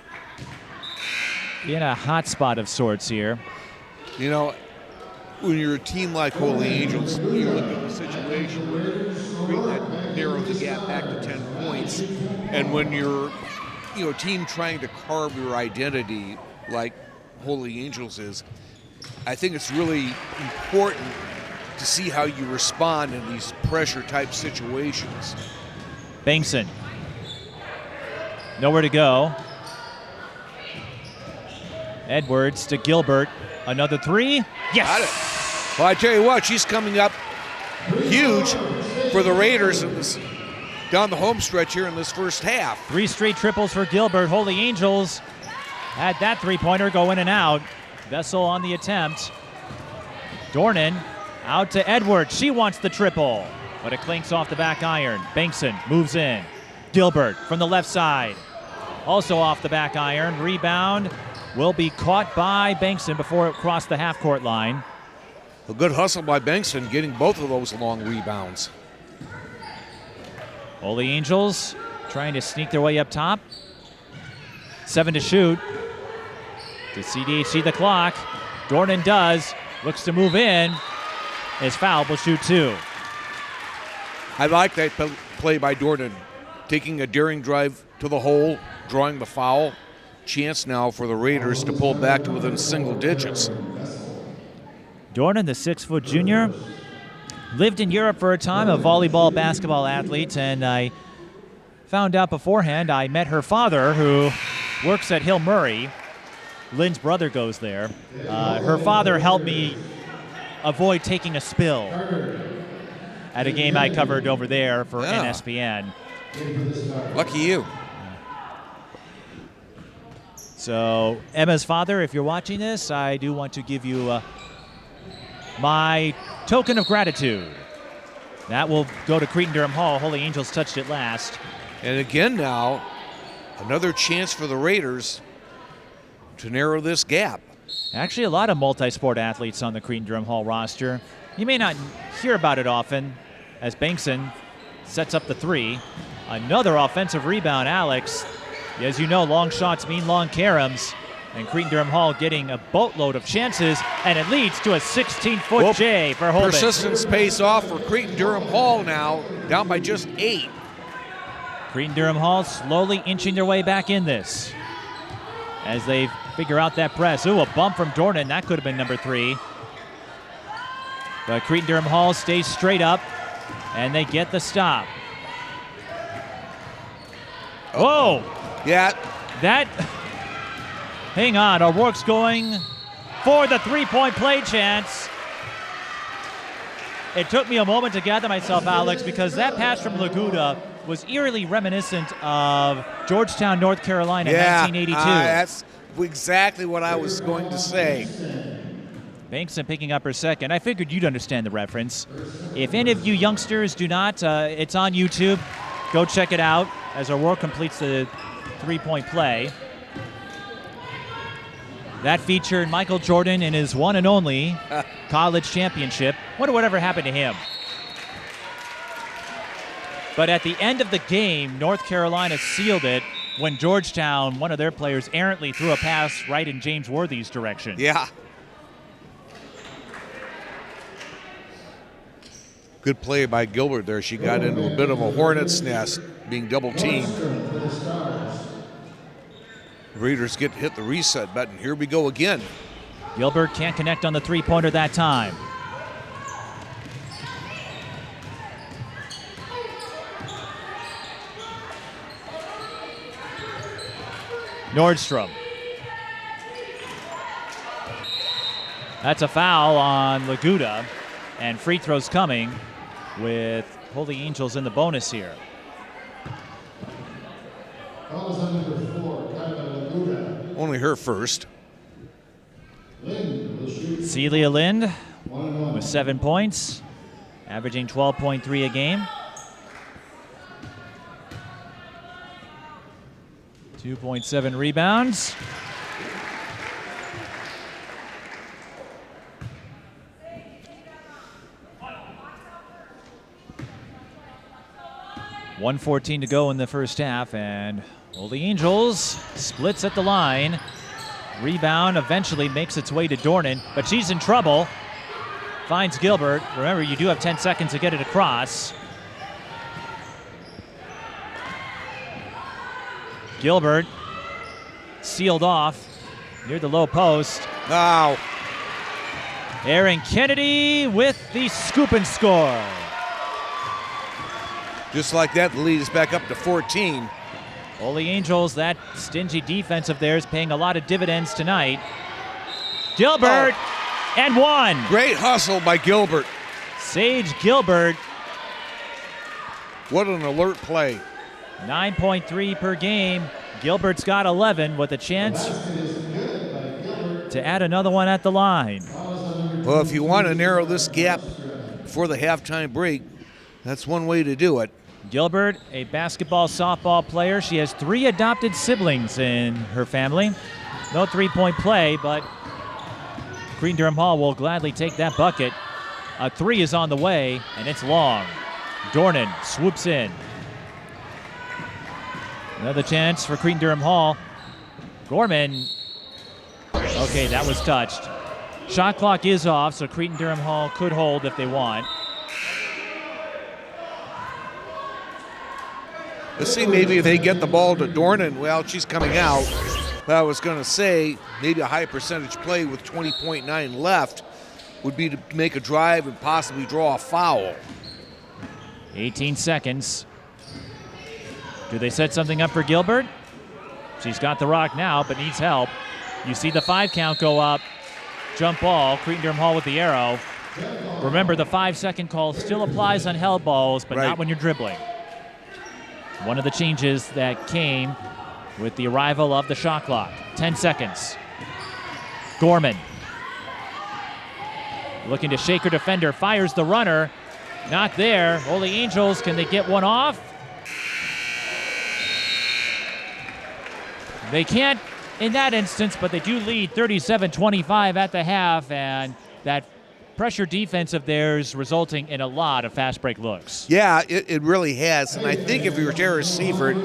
in a hot spot of sorts here. You know, when you're a team like Holy Angels, you look at the situation where that narrows the gap back to 10 points. And when you're, a team trying to carve your identity like Holy Angels is, I think it's really important to see how you respond in these pressure-type situations. Bengtson. Nowhere to go. Edwards to Gilbert. Another three. Yes. Got it. Well, I tell you what, she's coming up huge for the Raiders in this, down the home stretch here in this first half. 3 straight triples for Gilbert. Holy Angels had that three-pointer go in and out. Vessel on the attempt. Dornan out to Edwards. She wants the triple, but it clinks off the back iron. Bengtson moves in. Gilbert from the left side. Also off the back iron. Rebound will be caught by Bengtson before it crossed the half-court line. A good hustle by Bengtson, getting both of those long rebounds. Holy Angels trying to sneak their way up top. 7 to shoot. To CDHC the clock. Dornan does. Looks to move in. Is fouled. Will shoot 2. I like that play by Dornan. Taking a daring drive to the hole, drawing the foul. Chance now for the Raiders to pull back to within single digits. Dornan, the 6-foot junior, lived in Europe for a time, a volleyball, basketball athlete, and I found out beforehand I met her father, who works at Hill Murray. Lynn's brother goes there. Her father helped me avoid taking a spill at a game I covered over there for NSPN. Lucky you. So, Emma's father, if you're watching this, I do want to give you my token of gratitude. That will go to Cretin-Derham Hall. Holy Angels touched it last. And again now, another chance for the Raiders to narrow this gap. Actually, a lot of multi-sport athletes on the Cretin-Derham Hall roster. You may not hear about it often as Bengtson sets up the 3. Another offensive rebound, Alex. As you know, long shots mean long caroms. And Cretin-Derham Hall getting a boatload of chances, and it leads to a 16-foot J for Holden. Persistence pays off for Cretin-Derham Hall now, down by just 8. Cretin-Derham Hall slowly inching their way back in this as they figure out that press. Ooh, a bump from Dornan. That could have been number 3. But Cretin-Derham Hall stays straight up, and they get the stop. Whoa! Yeah. That... Hang on, O'Rourke's going for the three-point play chance. It took me a moment to gather myself, Alex, because that pass from Laguda was eerily reminiscent of Georgetown, North Carolina, 1982. That's exactly what I was going to say. Bengtson picking up her second. I figured you'd understand the reference. If any of you youngsters do not, it's on YouTube. Go check it out as O'Rourke completes the three-point play. That featured Michael Jordan in his one and only college championship. Wonder whatever happened to him. But at the end of the game, North Carolina sealed it when Georgetown, one of their players, errantly threw a pass right in James Worthy's direction. Yeah. Good play by Gilbert there. She got into a bit of a hornet's nest, being double-teamed. Raiders hit the reset button. Here we go again. Gilbert can't connect on the three-pointer that time. Nordstrom. That's a foul on Laguda, and free throws coming with Holy Angels in the bonus here. Only her first. Celia Lind with 7 points, averaging 12.3 a game. 2.7 rebounds. .114 to go in the first half, and Holy Angels splits at the line. Rebound eventually makes its way to Dornan, but she's in trouble. Finds Gilbert. Remember, you do have 10 seconds to get it across. Gilbert sealed off near the low post. Now, Aaron Kennedy with the scoop and score. Just like that, the lead is back up to 14. Holy Angels, that stingy defense of theirs paying a lot of dividends tonight. Gilbert, and one. Great hustle by Gilbert. Sage Gilbert. What an alert play. 9.3 per game. Gilbert's got 11 with a chance to add another one at the line. Well, if you want to narrow this gap before the halftime break, that's one way to do it. Gilbert, a basketball softball player. She has 3 adopted siblings in her family. No three-point play, but Cretin-Derham Hall will gladly take that bucket. A 3 is on the way, and it's long. Dornan swoops in. Another chance for Cretin-Derham Hall. Gorman. Okay, that was touched. Shot clock is off, so Cretin-Derham Hall could hold if they want. Let's see, maybe if they get the ball to Dornan. Well, she's coming out. But I was going to say maybe a high percentage play with 20.9 left would be to make a drive and possibly draw a foul. 18 seconds. Do they set something up for Gilbert? She's got the rock now, but needs help. You see the 5 count go up. Jump ball, Cretin-Derham Hall with the arrow. Remember, the 5-second call still applies on held balls, but not when you're dribbling. One of the changes that came with the arrival of the shot clock. 10 seconds. Gorman. Looking to shake her defender, fires the runner. Not there. Holy Angels, can they get one off? They can't in that instance, but they do lead 37-25 at the half, and that pressure defense of theirs resulting in a lot of fast break looks. Yeah, it really has. And I think if you were Tara Seifert,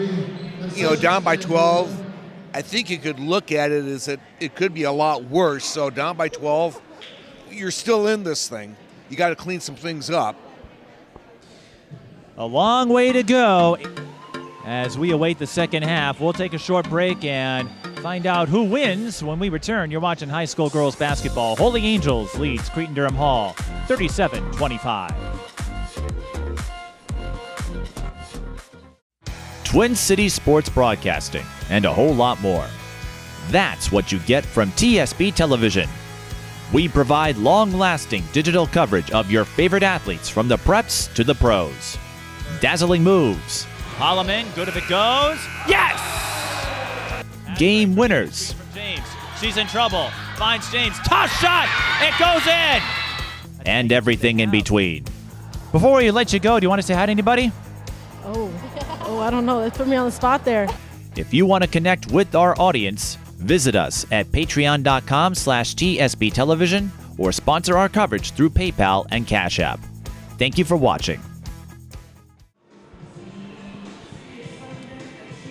down by 12, I think you could look at it as that it could be a lot worse. So down by 12, you're still in this thing. You got to clean some things up. A long way to go as we await the second half. We'll take a short break and find out who wins when we return. You're watching high school girls basketball. Holy Angels leads Cretin-Derham Hall 37-25. Twin Cities Sports Broadcasting and a whole lot more. That's what you get from TSB Television. We provide long-lasting digital coverage of your favorite athletes from the preps to the pros. Dazzling moves. Holloman, good if it goes. Yes! Game winners. James, she's in trouble. Finds James, toss shot, it goes in! And everything in between. Before we let you go, do you want to say hi to anybody? Oh, I don't know. That put me on the spot there. If you want to connect with our audience, visit us at patreon.com/TSB Television or sponsor our coverage through PayPal and Cash App. Thank you for watching.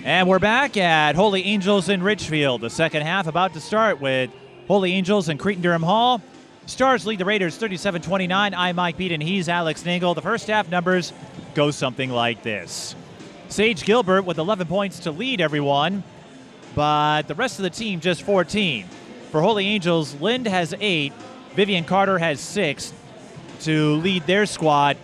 And we're back at Holy Angels in Ridgefield. The second half about to start with Holy Angels and Cretin-Derham Hall. Stars lead the Raiders 37-29. I'm Mike Peden. He's Alex Nagel. The first half numbers go something like this. Sage Gilbert with 11 points to lead everyone, but the rest of the team just 14. For Holy Angels, Lind has 8. Vivian Carter has 6 to lead their squad.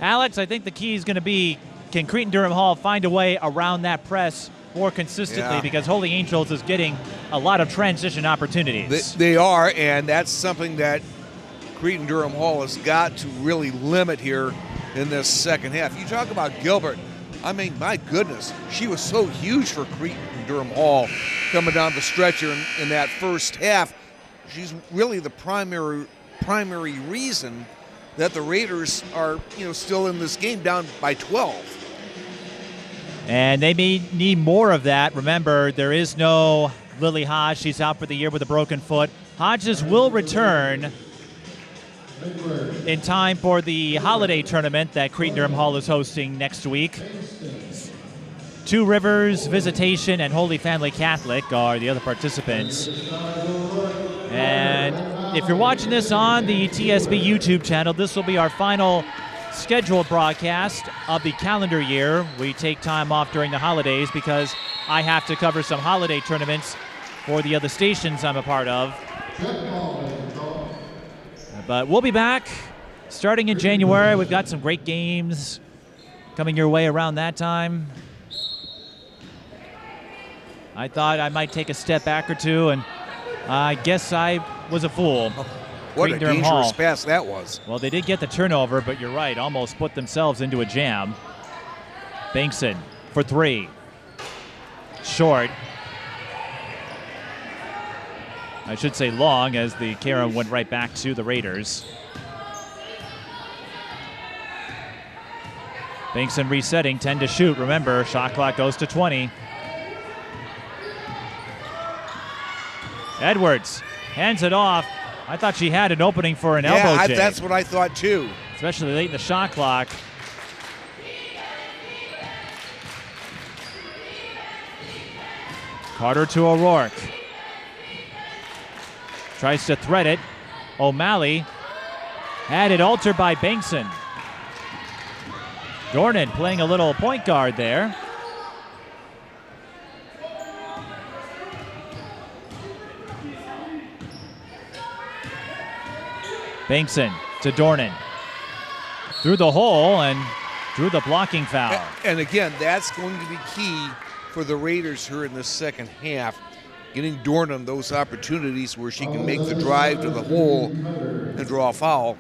Alex, I think the key is going to be, can Cretin-Derham Hall find a way around that press more consistently, because Holy Angels is getting a lot of transition opportunities. They are, and that's something that Cretin-Derham Hall has got to really limit here in this second half. You talk about Gilbert. I mean, my goodness, she was so huge for Cretin-Derham Hall coming down the stretcher in that first half. She's really the primary reason that the Raiders are, still in this game down by 12. And they may need more of that. Remember, there is no Lily Hodge. She's out for the year with a broken foot. Hodges will return in time for the holiday tournament that Cretin-Derham Hall is hosting next week. Two Rivers, Visitation, and Holy Family Catholic are the other participants. And if you're watching this on the TSB YouTube channel, this will be our final scheduled broadcast of the calendar year. We take time off during the holidays because I have to cover some holiday tournaments for the other stations I'm a part of. But we'll be back starting in January. We've got some great games coming your way around that time. I thought I might take a step back or two, and I guess I was a fool. What a Cretin-Derham dangerous Hall. pass that was. Well, they did get the turnover, but you're right, almost put themselves into a jam. Bankson for 3. Short. I should say long, as the carry went right back to the Raiders. Bankson resetting, 10 to shoot. Remember, shot clock goes to 20. Edwards hands it off. I thought she had an opening for an elbow jab. That's what I thought too. Especially late in the shot clock. Carter to O'Rourke. Tries to thread it. O'Malley had it altered by Bankson. Dornan playing a little point guard there. Bankson to Dornan. Through the hole and drew the blocking foul. And again, that's going to be key for the Raiders here in the second half. Getting Dornan those opportunities where she can make the drive to the hole and draw a foul.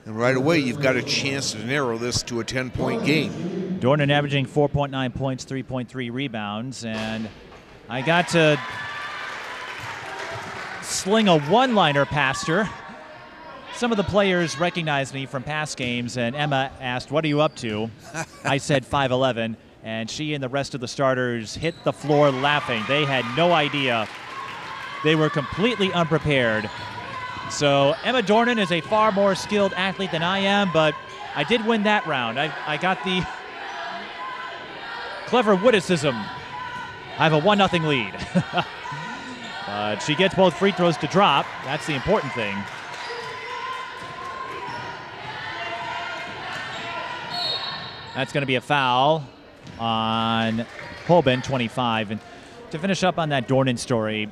And right away, you've got a chance to narrow this to a 10-point game. Dornan averaging 4.9 points, 3.3 rebounds, and I got to sling a one-liner past her. Some of the players recognized me from past games, and Emma asked, "What are you up to?" I said 5'11", and she and the rest of the starters hit the floor laughing. They had no idea. They were completely unprepared. So Emma Dornan is a far more skilled athlete than I am, but I did win that round. I got the clever witticism. I have a 1-0 lead. But she gets both free throws to drop. That's the important thing. That's going to be a foul on Peden, 25. And to finish up on that Dornan story,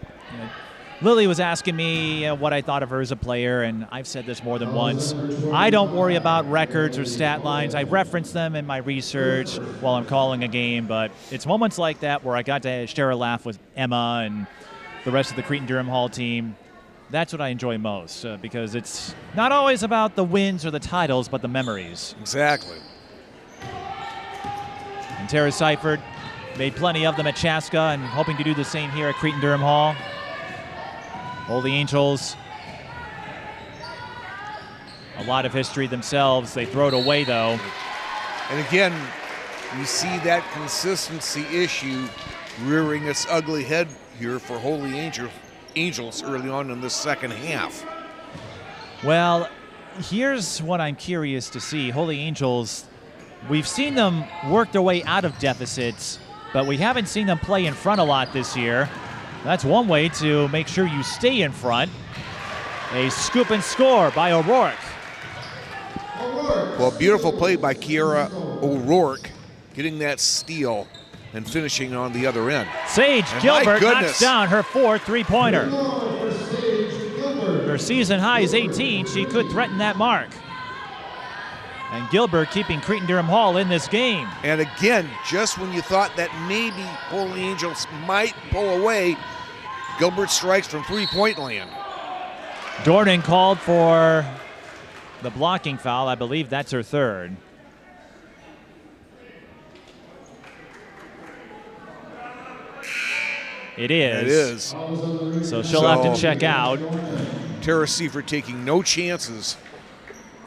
Lily was asking me what I thought of her as a player, and I've said this more than once. I don't worry about records or stat lines. I reference them in my research while I'm calling a game, but it's moments like that where I got to share a laugh with Emma and the rest of the Cretin-Derham Hall team. That's what I enjoy most, because it's not always about the wins or the titles, but the memories. Exactly. And Tara Seifert made plenty of them at Chaska and hoping to do the same here at Cretin-Derham Hall. Holy Angels, a lot of history themselves. They throw it away, though. And again, you see that consistency issue rearing its ugly head here for Holy Angels early on in the second half. Well, here's what I'm curious to see. Holy Angels, we've seen them work their way out of deficits, but we haven't seen them play in front a lot this year. That's one way to make sure you stay in front. A scoop and score by O'Rourke. Well, beautiful play by Kiara O'Rourke, getting that steal and finishing on the other end. Sage And Gilbert knocks down her fourth three-pointer. Her season high is 18. She could threaten that mark. And Gilbert keeping Cretin-Derham Hall in this game. And again, just when you thought that maybe Holy Angels might pull away, Gilbert strikes from three-point land. Dornan called for the blocking foul. I believe that's her third. It is. It is. So she'll have to check out. Tara Seifert taking no chances.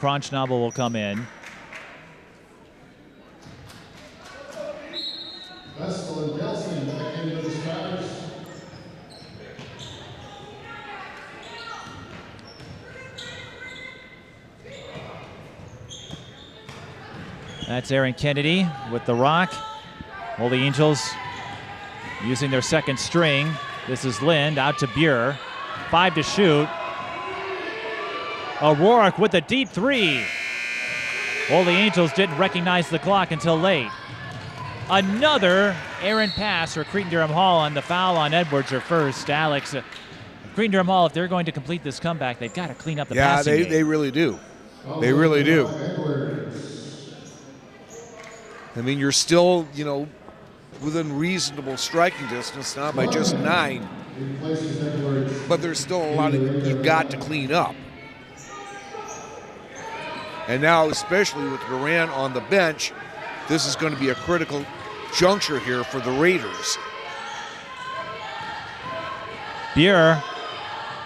Nagel will come in. That's Aaron Kennedy with the rock. Holy Angels using their second string. This is Lind out to Buer. 5 to shoot. O'Rourke with a deep three. Holy Angels didn't recognize the clock until late. Another errant pass for Cretin-Derham Hall on the foul on Edwards, her first. Alex, Cretin-Derham Hall, if they're going to complete this comeback, they've got to clean up the passing game. They really do. They really do. I mean, you're still, within reasonable striking distance now by just 9. But there's still a lot you've got to clean up. And now, especially with Duran on the bench, this is going to be a critical juncture here for the Raiders. Buer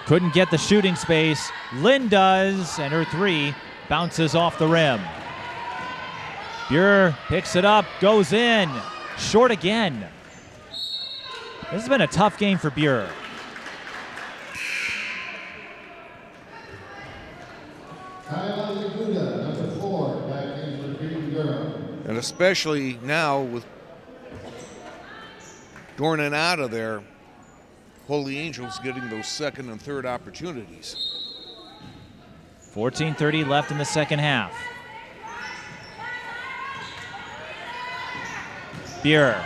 couldn't get the shooting space. Lynn does, and her 3 bounces off the rim. Buer picks it up, goes in, short again. This has been a tough game for Buer. Number 4, back in for Cretin-Derham. And especially now with Dornan out of there, Holy Angels getting those second and third opportunities. 14:30 left in the second half. Buer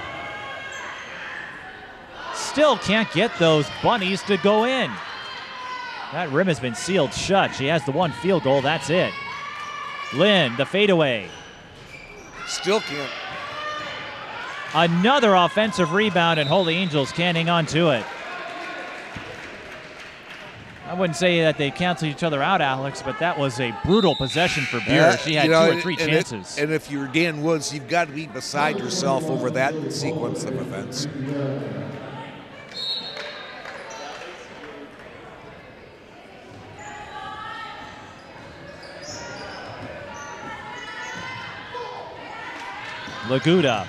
still can't get those bunnies to go in. That rim has been sealed shut. She has the 1 field goal, that's it. Lynn, the fadeaway. Still can't. Another offensive rebound, and Holy Angels can't hang on to it. I wouldn't say that they canceled each other out, Alex, but that was a brutal possession for Buer. She had 2 or 3 chances. And if you're Dan Woods, you've got to be beside yourself over that sequence of events. Laguda.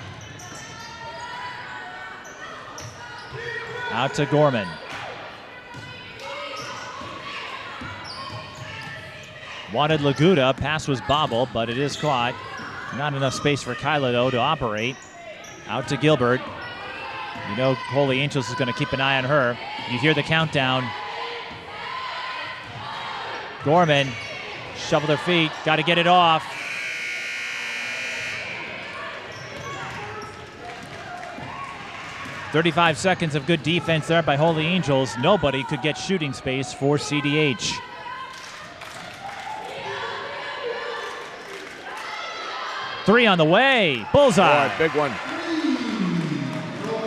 Out to Gorman. Wanted Laguda. Pass was bobbled, but it is caught. Not enough space for Kyla, though, to operate. Out to Gilbert. You know Holy Angels is going to keep an eye on her. You hear the countdown. Gorman. Shovel their feet. Got to get it off. "35 seconds of good defense there by Holy Angels. Nobody could get shooting space for CDH. Three on the way. Bullseye. Boy, big one.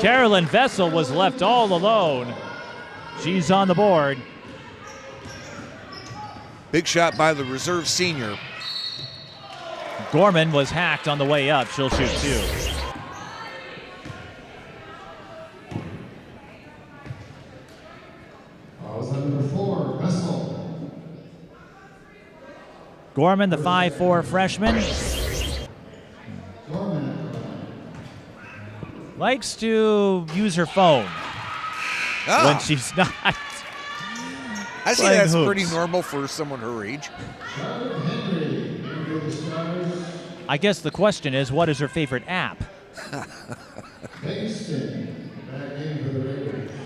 Carolyn Vessel was left all alone. She's on the board. Big shot by the reserve senior. Gorman was hacked on the way up. She'll shoot 2. Number 4, Russell. Gorman, the 5'4" freshman, likes to use her phone when she's not. I see playing that's hoops. pretty normal for someone her age. I guess the question is, what is her favorite app?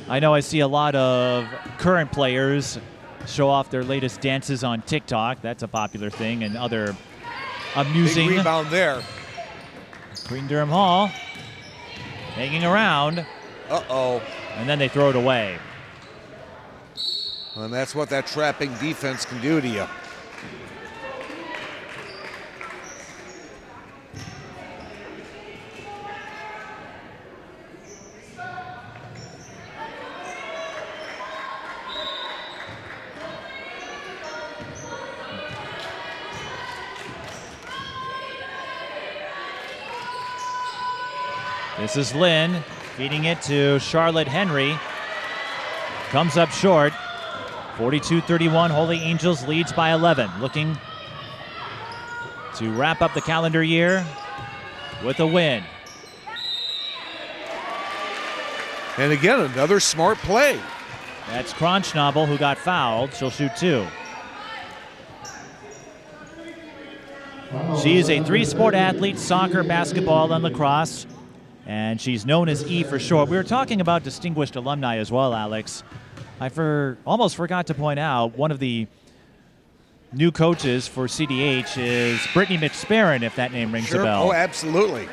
I know I see a lot of current players show off their latest dances on TikTok. That's a popular thing, and other amusing. Big rebound there. Cretin-Derham Hall hanging around. Uh-oh. And then they throw it away. And that's what that trapping defense can do to you. This is Lynn feeding it to Charlotte Henry. Comes up short. 42-31, Holy Angels leads by 11. Looking to wrap up the calendar year with a win. And again, another smart play. That's Kronschnabel who got fouled. She'll shoot 2. She is a 3-sport athlete, soccer, basketball, and lacrosse. And she's known as E for short. We were talking about distinguished alumni as well, Alex. I almost forgot to point out one of the new coaches for CDH is Brittany McSparron, if that name rings a bell. Oh, absolutely.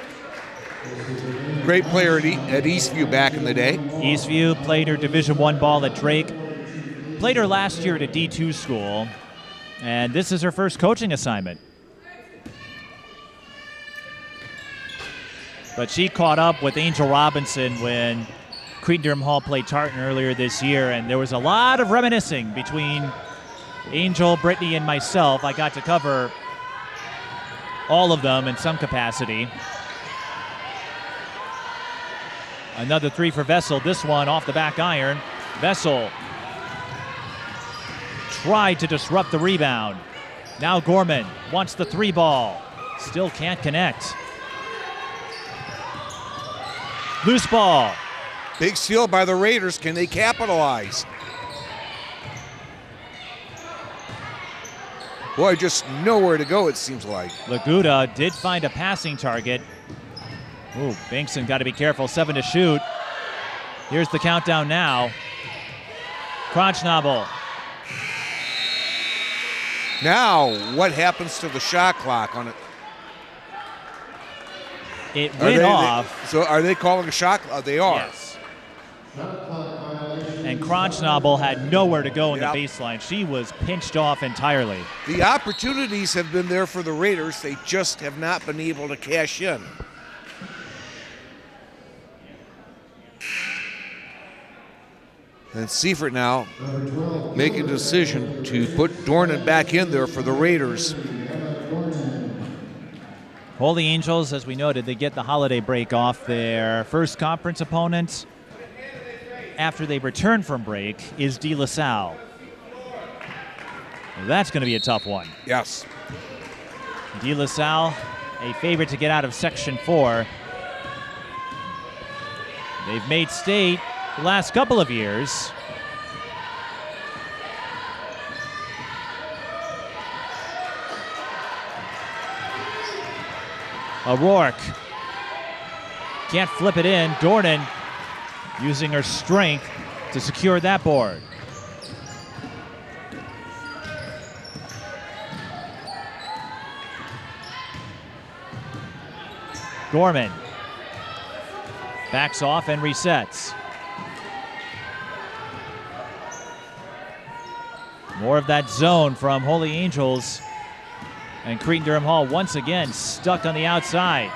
Great player at Eastview back in the day. Eastview played her Division I ball at Drake. played her last year at a D2 school, and this is her first coaching assignment. But she caught up with Angel Robinson when Cretin-Derham Hall played Tartan earlier this year, and there was a lot of reminiscing between Angel, Brittany, and myself. I got to cover all of them in some capacity. Another three for Vessel, this one off the back iron. Vessel tried to disrupt the rebound. Now Gorman wants the three ball. Still can't connect. Loose ball. Big steal by the Raiders. Can they capitalize? Boy, just nowhere to go, it seems like. Laguda did find a passing target. Ooh, Bankson got to be careful. 7 to shoot. Here's the countdown now. Crotchnobble. Now, what happens to the shot clock on it? It went off. So are they calling a shot clock? They are. Yes. And Crotchnobble had nowhere to go in the baseline. She was pinched off entirely. The opportunities have been there for the Raiders. They just have not been able to cash in. And Seifert now making a decision to put Dornan back in there for the Raiders. Holy Angels, as we noted, they get the holiday break off. Their first conference opponent after they return from break is De La Salle. That's going to be a tough one. Yes. De La Salle, a favorite to get out of Section 4. They've made state the last couple of years. O'Rourke can't flip it in. Dornan using her strength to secure that board. Gorman backs off and resets. More of that zone from Holy Angels. And Cretin-Derham Hall once again stuck on the outside.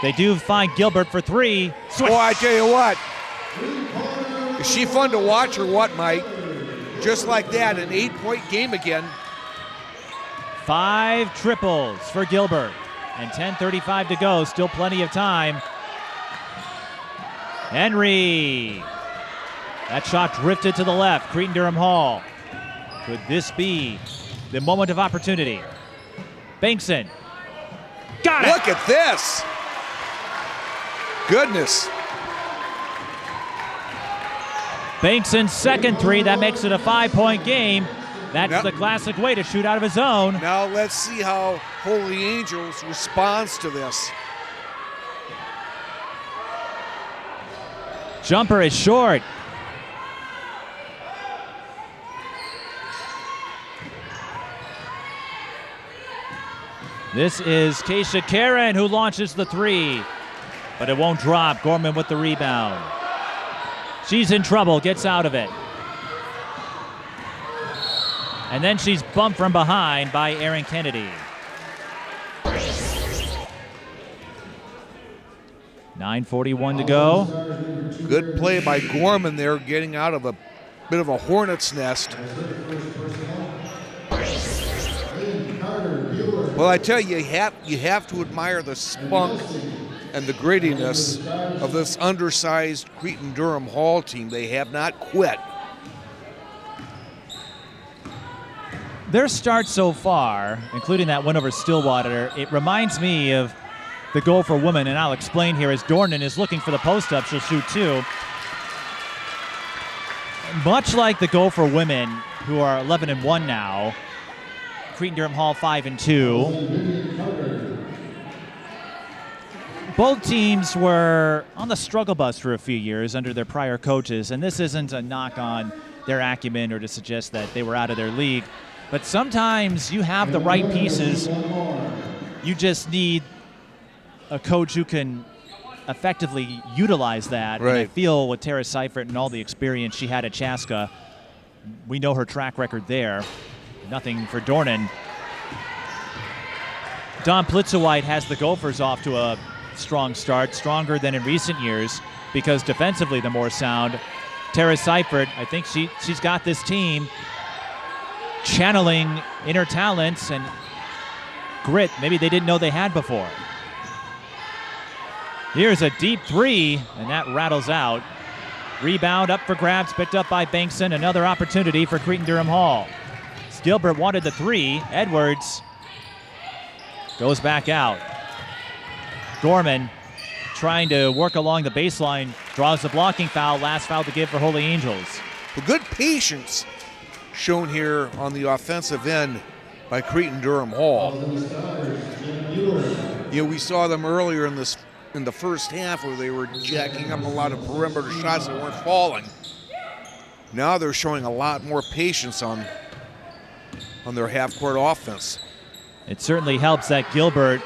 They do find Gilbert for three. Boy, I tell you what. Is she fun to watch or what, Mike? Just like that, an 8-point game again. 5 triples for Gilbert. And 10:35 to go. Still plenty of time. Henry. That shot drifted to the left. Cretin-Derham Hall. Could this be the moment of opportunity? Bankson. Got it! Look at this! Goodness. Bankson's second three. That makes it a 5-point game. That's the classic way to shoot out of his zone. Now let's see how Holy Angels responds to this. Jumper is short. This is Keisha Karen who launches the three, but it won't drop. Gorman with the rebound. She's in trouble, gets out of it. And then she's bumped from behind by Erin Kennedy. 9:41 to go. Good play by Gorman there, getting out of a bit of a hornet's nest. Well, I tell you, you have to admire the spunk and the grittiness of this undersized Cretin-Derham Hall team. They have not quit. Their start so far, including that win over Stillwater, it reminds me of the goal for women, and I'll explain here as Dornan is looking for the post-up. She'll shoot two. Much like the goal for women, who are 11-1 now, Cretin-Derham Hall 5-2. Both teams were on the struggle bus for a few years under their prior coaches, and this isn't a knock on their acumen or to suggest that they were out of their league. But sometimes you have the right pieces. You just need a coach who can effectively utilize that. Right. And I feel with Tara Seifert and all the experience she had at Chaska, we know her track record there. Nothing for Dornan. Dawn Plitzowite has the Gophers off to a strong start, stronger than in recent years because defensively they're more sound. Tara Seifert, I think she's got this team channeling inner talents and grit maybe they didn't know they had before. Here's a deep three, and that rattles out. Rebound up for grabs, picked up by Bankson. Another opportunity for Cretin-Derham Hall. Gilbert wanted the three. Edwards goes back out. Gorman trying to work along the baseline, draws the blocking foul. Last foul to give for Holy Angels. Well, good patience shown here on the offensive end by Cretin-Derham Hall. You know, we saw them earlier in the first half where they were jacking up a lot of perimeter shots that weren't falling. Now they're showing a lot more patience on their half-court offense. It certainly helps that Gilbert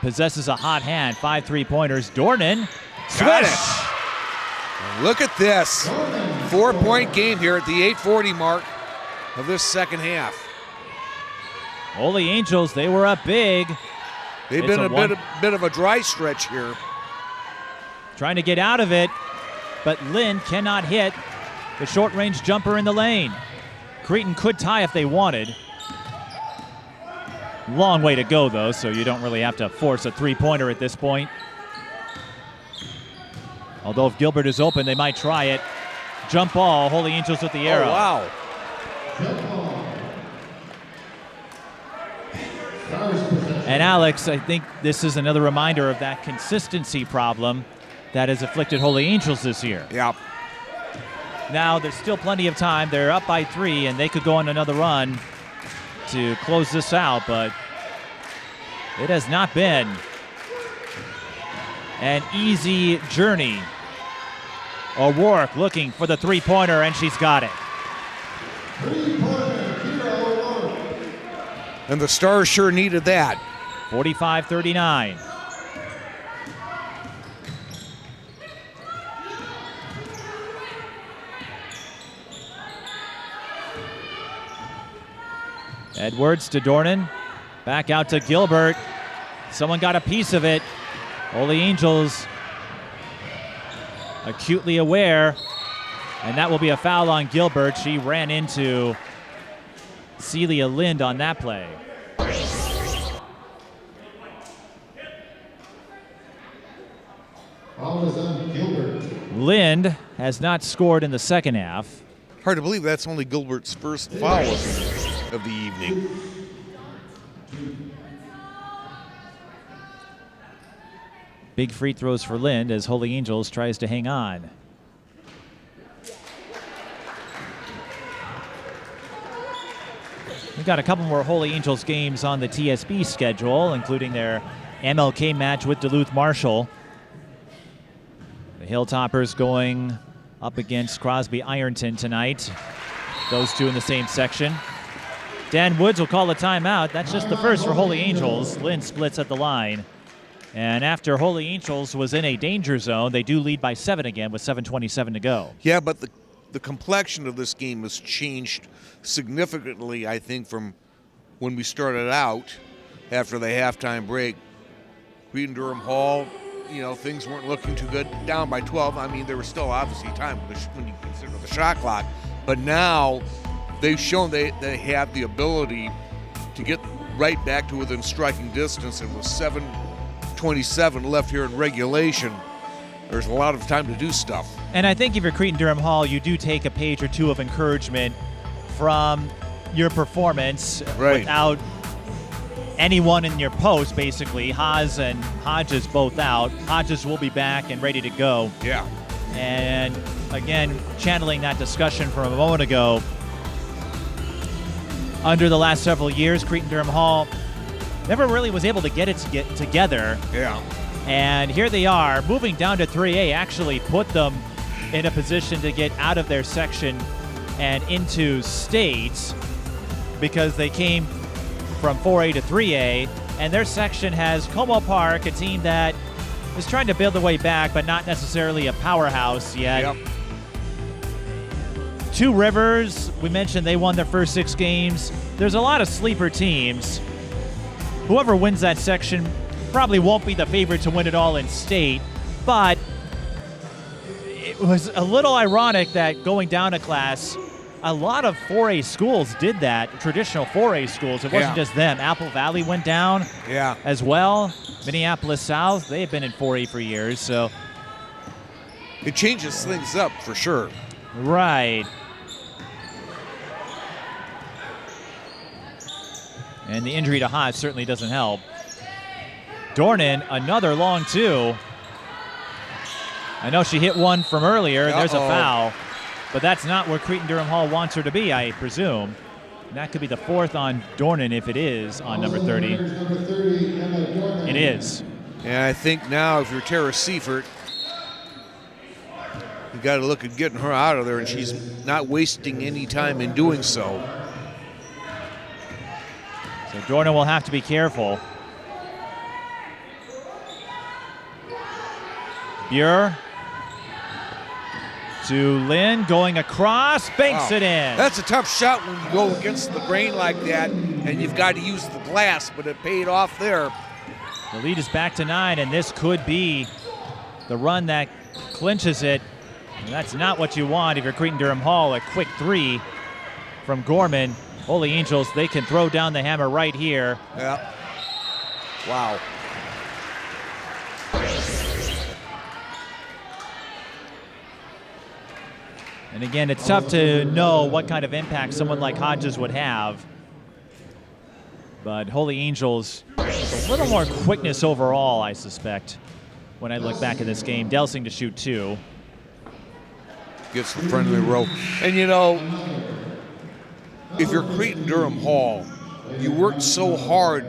possesses a hot hand. 5 3-pointers. Dornan. Got it. And look at this. 4-point game here at the 8:40 mark of this second half. Holy Angels, they were up big. They've been a bit of a dry stretch here. Trying to get out of it, but Lynn cannot hit the short-range jumper in the lane. Cretin could tie if they wanted. Long way to go, though, so you don't really have to force a three-pointer at this point. Although if Gilbert is open, they might try it. Jump ball, Holy Angels with the arrow. Oh, wow. And Alex, I think this is another reminder of that consistency problem that has afflicted Holy Angels this year. Yeah. Now, there's still plenty of time. They're up by 3, and they could go on another run to close this out, but it has not been an easy journey. O'Rourke looking for the three-pointer, and she's got it. And the Stars sure needed that. 45-39. Edwards to Dornan. Back out to Gilbert. Someone got a piece of it. Holy Angels acutely aware. And that will be a foul on Gilbert. She ran into Celia Lind on that play. Foul is on Gilbert. Lind has not scored in the second half. Hard to believe that's only Gilbert's first foul of the evening. Big free throws for Lind as Holy Angels tries to hang on. We've got a couple more Holy Angels games on the TSB schedule, including their MLK match with Duluth Marshall. The Hilltoppers going up against Crosby Ironton tonight. Those two in the same section. Dan Woods will call a timeout. That's just the first for Holy Angels. Lind splits at the line. And after Holy Angels was in a danger zone, they do lead by 7 again with 7:27 to go. Yeah, but the complexion of this game has changed significantly, I think, from when we started out after the halftime break. Cretin-Derham Hall, you know, things weren't looking too good. Down by 12. I mean, there was still obviously time when you consider the shot clock. But now they've shown they have the ability to get right back to within striking distance. And with 7:27 left here in regulation, there's a lot of time to do stuff. And I think if you're Cretin-Derham Hall, you do take a page or two of encouragement from your performance without anyone in your post, basically. Haas and Hodges both out. Hodges will be back and ready to go. Yeah. And again, channeling that discussion from a moment ago, under the last several years, Cretin-Derham Hall never really was able to get it together. Yeah. And here they are, moving down to 3A, actually put them in a position to get out of their section and into state because they came from 4A to 3A, and their section has Como Park, a team that is trying to build their way back, but not necessarily a powerhouse yet. Yep. Two Rivers, we mentioned they won their first 6 games. There's a lot of sleeper teams. Whoever wins that section probably won't be the favorite to win it all in state, but it was a little ironic that going down a class, a lot of 4A schools did that, traditional 4A schools. It wasn't just them. Apple Valley went down as well. Minneapolis South, they've been in 4A for years, so. It changes things up for sure. Right. And the injury to Haas certainly doesn't help. Dornan, another long 2. I know she hit one from earlier. There's a foul. But that's not where Cretin-Derham Hall wants her to be, I presume. And that could be the 4th on Dornan if it is on number 30. It is. And I think now if you're Tara Seifert, you got to look at getting her out of there, and she's not wasting any time in doing so. So Dornan will have to be careful. Buer to Lynn, going across, banks it in. That's a tough shot when you go against the grain like that, and you've got to use the glass, but it paid off there. The lead is back to 9, and this could be the run that clinches it. And that's not what you want if you're Cretin-Derham Hall. A quick 3 from Gorman. Holy Angels, they can throw down the hammer right here. Yeah. Wow. And again, it's tough to know what kind of impact someone like Hodges would have. But Holy Angels, a little more quickness overall, I suspect, when I look back at this game. Delsing to shoot 2. Gets the front of the row. And you know, if you're Cretin-Derham Hall, you worked so hard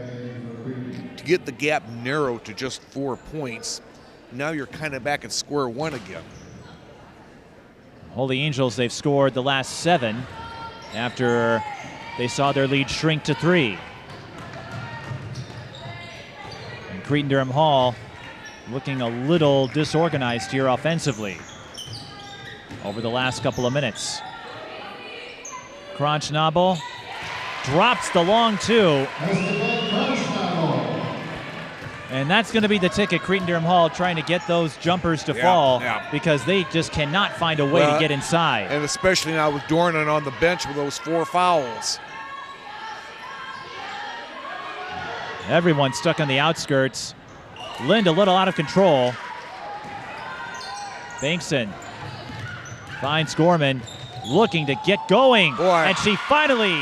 to get the gap narrow to just 4 points. Now you're kind of back at square one again. Holy Angels, they've scored the last 7 after they saw their lead shrink to 3. And Cretin-Derham Hall looking a little disorganized here offensively over the last couple of minutes. Nagel drops the long 2. And that's going to be the ticket. Cretin-Derham Hall trying to get those jumpers to fall because they just cannot find a way to get inside. And especially now with Dornan on the bench with those 4 fouls. Everyone stuck on the outskirts. Lind a little out of control. Bankson finds Gorman looking to get going. And she finally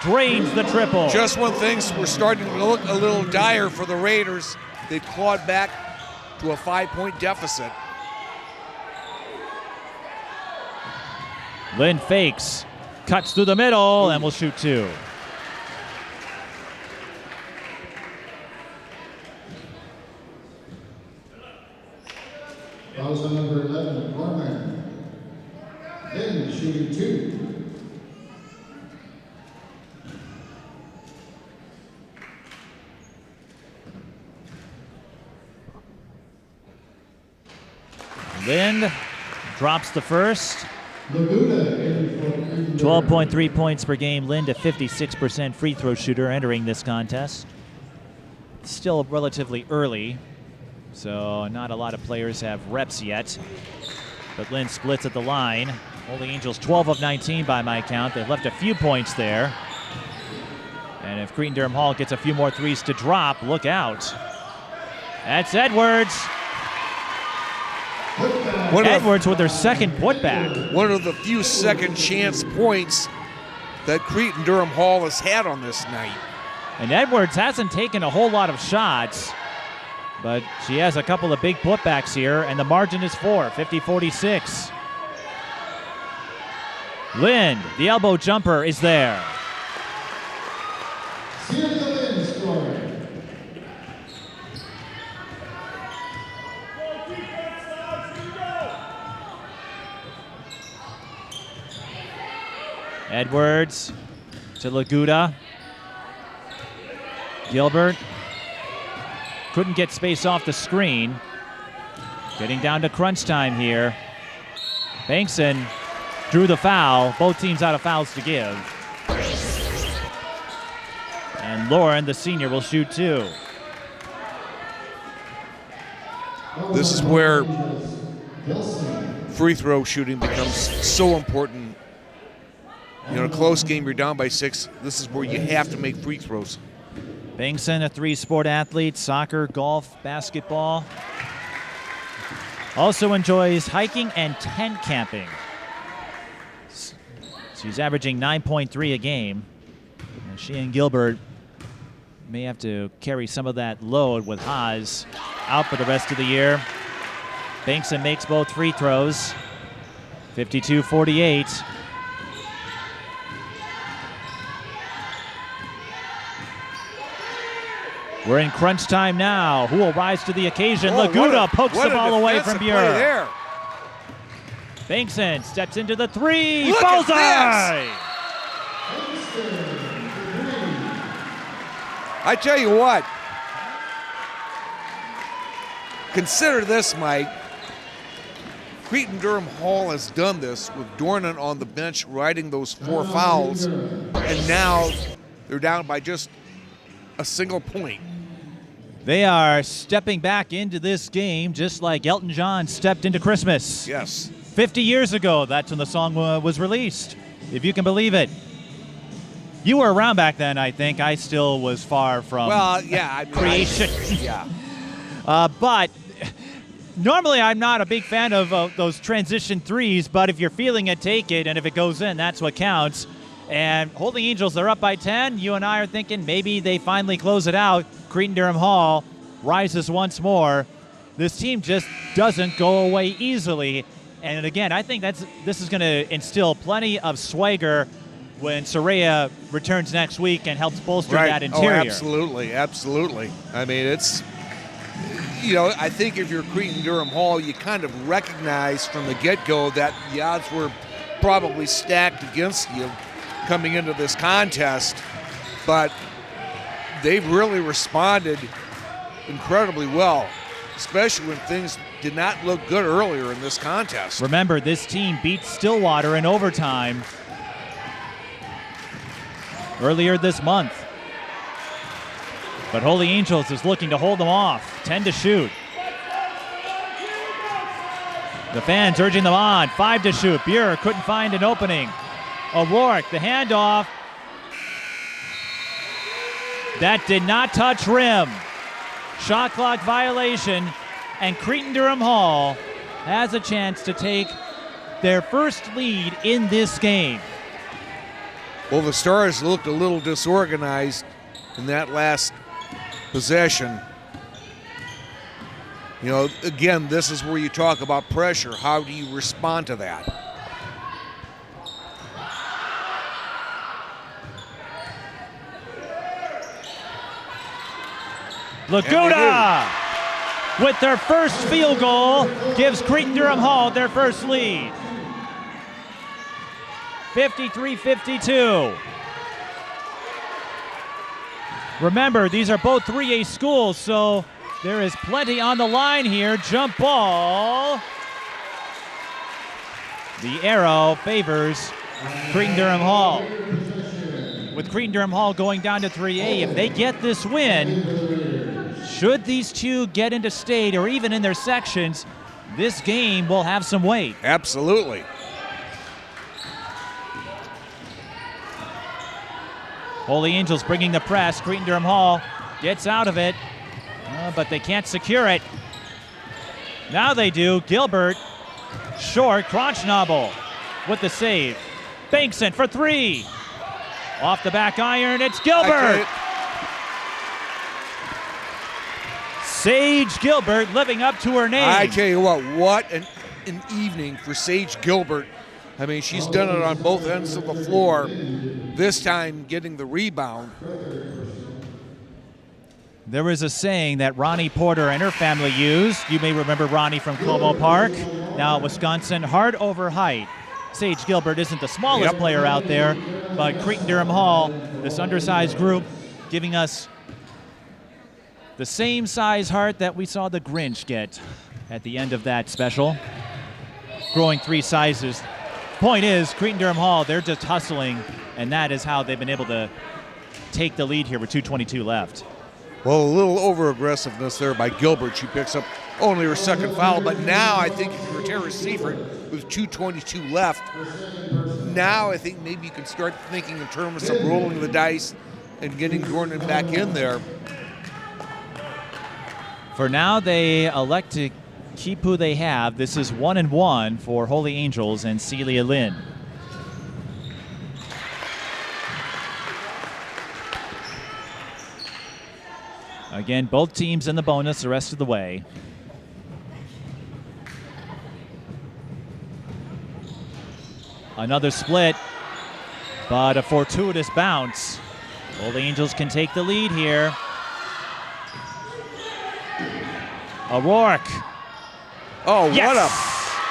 drains the triple. Just when things were starting to look a little dire for the Raiders, they clawed back to a 5-point deficit. Lind fakes, cuts through the middle, and will shoot 2. Fouls on number 11, Gorman. Then shooting 2. Lind drops the first. 12.3 points per game. Lind, a 56% free throw shooter entering this contest. Still relatively early, so not a lot of players have reps yet. But Lind splits at the line. Holy Angels 12 of 19 by my count. They've left a few points there. And if Cretin-Derham Hall gets a few more threes to drop, look out. That's Edwards. Edwards with their second putback. One of the few second chance points that Cretin-Derham Hall has had on this night. And Edwards hasn't taken a whole lot of shots, but she has a couple of big putbacks here, and the margin is 4, 50-46. Lind, the elbow jumper is there. Celia Lind scoring. Edwards to Laguda. Gilbert couldn't get space off the screen. Getting down to crunch time here. Bankson drew the foul. Both teams out of fouls to give. And Lauren, the senior, will shoot 2. This is where free throw shooting becomes so important. You know, in a close game, you're down by 6. This is where you have to make free throws. Bengtson, a 3-sport athlete, soccer, golf, basketball. Also enjoys hiking and tent camping. She's averaging 9.3 a game. And she and Gilbert may have to carry some of that load with Haas out for the rest of the year. Bengtson makes both free throws. 52-48. We're in crunch time now. Who will rise to the occasion? Laguda pokes the ball away from Buer. Bengtson steps into the 3. Bullseye! I tell you what. Consider this, Mike. Cretin-Derham Hall has done this with Dornan on the bench riding those 4 fouls, and now they're down by just a single point. They are stepping back into this game just like Elton John stepped into Christmas. Yes. 50 years ago, that's when the song was released, if you can believe it. You were around back then, I think. I still was far from creation. But normally I'm not a big fan of those transition threes, but if you're feeling it, take it, and if it goes in, that's what counts. And Holding Angels, they're up by 10. You and I are thinking maybe they finally close it out. Cretin-Derham Hall rises once more. This team just doesn't go away easily. And again, I think this is going to instill plenty of swagger when Celia returns next week and helps bolster that interior. Oh, absolutely, absolutely. I mean, it's, you know, I think if you're Cretin-Derham Hall, you kind of recognize from the get-go that the odds were probably stacked against you coming into this contest, but they've really responded incredibly well, especially when things did not look good earlier in this contest. Remember, this team beat Stillwater in overtime earlier this month. But Holy Angels is looking to hold them off. 10 to shoot. The fans urging them on. 5 to shoot. Buer couldn't find an opening. O'Rourke, the handoff. That did not touch rim. Shot clock violation, and Cretin-Derham Hall has a chance to take their first lead in this game. Well, the Stars looked a little disorganized in that last possession. You know, again, this is where you talk about pressure. How do you respond to that? Laguda, with their first field goal, gives Cretin-Derham Hall their first lead. 53-52. Remember, these are both 3A schools, so there is plenty on the line here. Jump ball. The arrow favors Cretin-Derham Hall. With Cretin-Derham Hall going down to 3A, if they get this win, should these two get into state or even in their sections, this game will have some weight. Absolutely. Holy Angels bringing the press. Cretin-Derham Hall gets out of it, but they can't secure it. Now they do. Gilbert, short, Crotchnobble with the save. Bengtson for 3. Off the back iron, it's Gilbert. Sage Gilbert living up to her name. I tell you what an evening for Sage Gilbert. I mean, she's done it on both ends of the floor, this time getting the rebound. There was a saying that Ronnie Porter and her family used. You may remember Ronnie from Como Park, now at Wisconsin, heart over height. Sage Gilbert isn't the smallest player out there, but Cretin-Derham Hall, this undersized group, giving us the same size heart that we saw the Grinch get at the end of that special. Growing 3 sizes point is, Cretin-Derham Hall, they're just hustling, and that is how they've been able to take the lead here with 2:22 left. Well, a little over-aggressiveness there by Gilbert. She picks up only her second foul, but now I think if you're Terry Seifert with 2:22 left, now I think maybe you can start thinking in terms of rolling the dice and getting Dornan back in there. For now, they elect to keep who they have. This is 1-1 for Holy Angels and Celia Lynn. Again, both teams in the bonus the rest of the way. Another split, but a fortuitous bounce. Holy Angels can take the lead here. O'Rourke. Oh, Yes!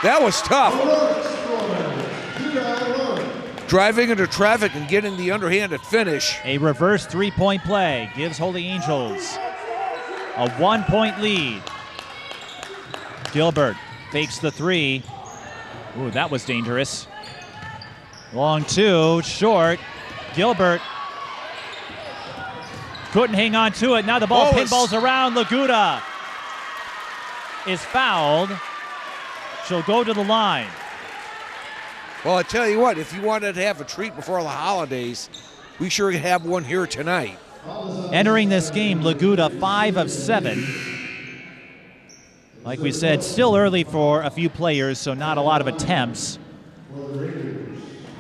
that was tough. Driving into traffic and getting the underhanded finish. A reverse three-point play gives Holy Angels a 1-point lead. Gilbert fakes the three. Ooh, that was dangerous. Long two, short. Gilbert couldn't hang on to it. Now the ball pinballs around. Laguda is fouled. She'll go to the line. Well, I tell you what, if you wanted to have a treat before the holidays, we sure have one here tonight. Entering this game, Laguda 5 of 7. Like we said, still early for a few players, so not a lot of attempts.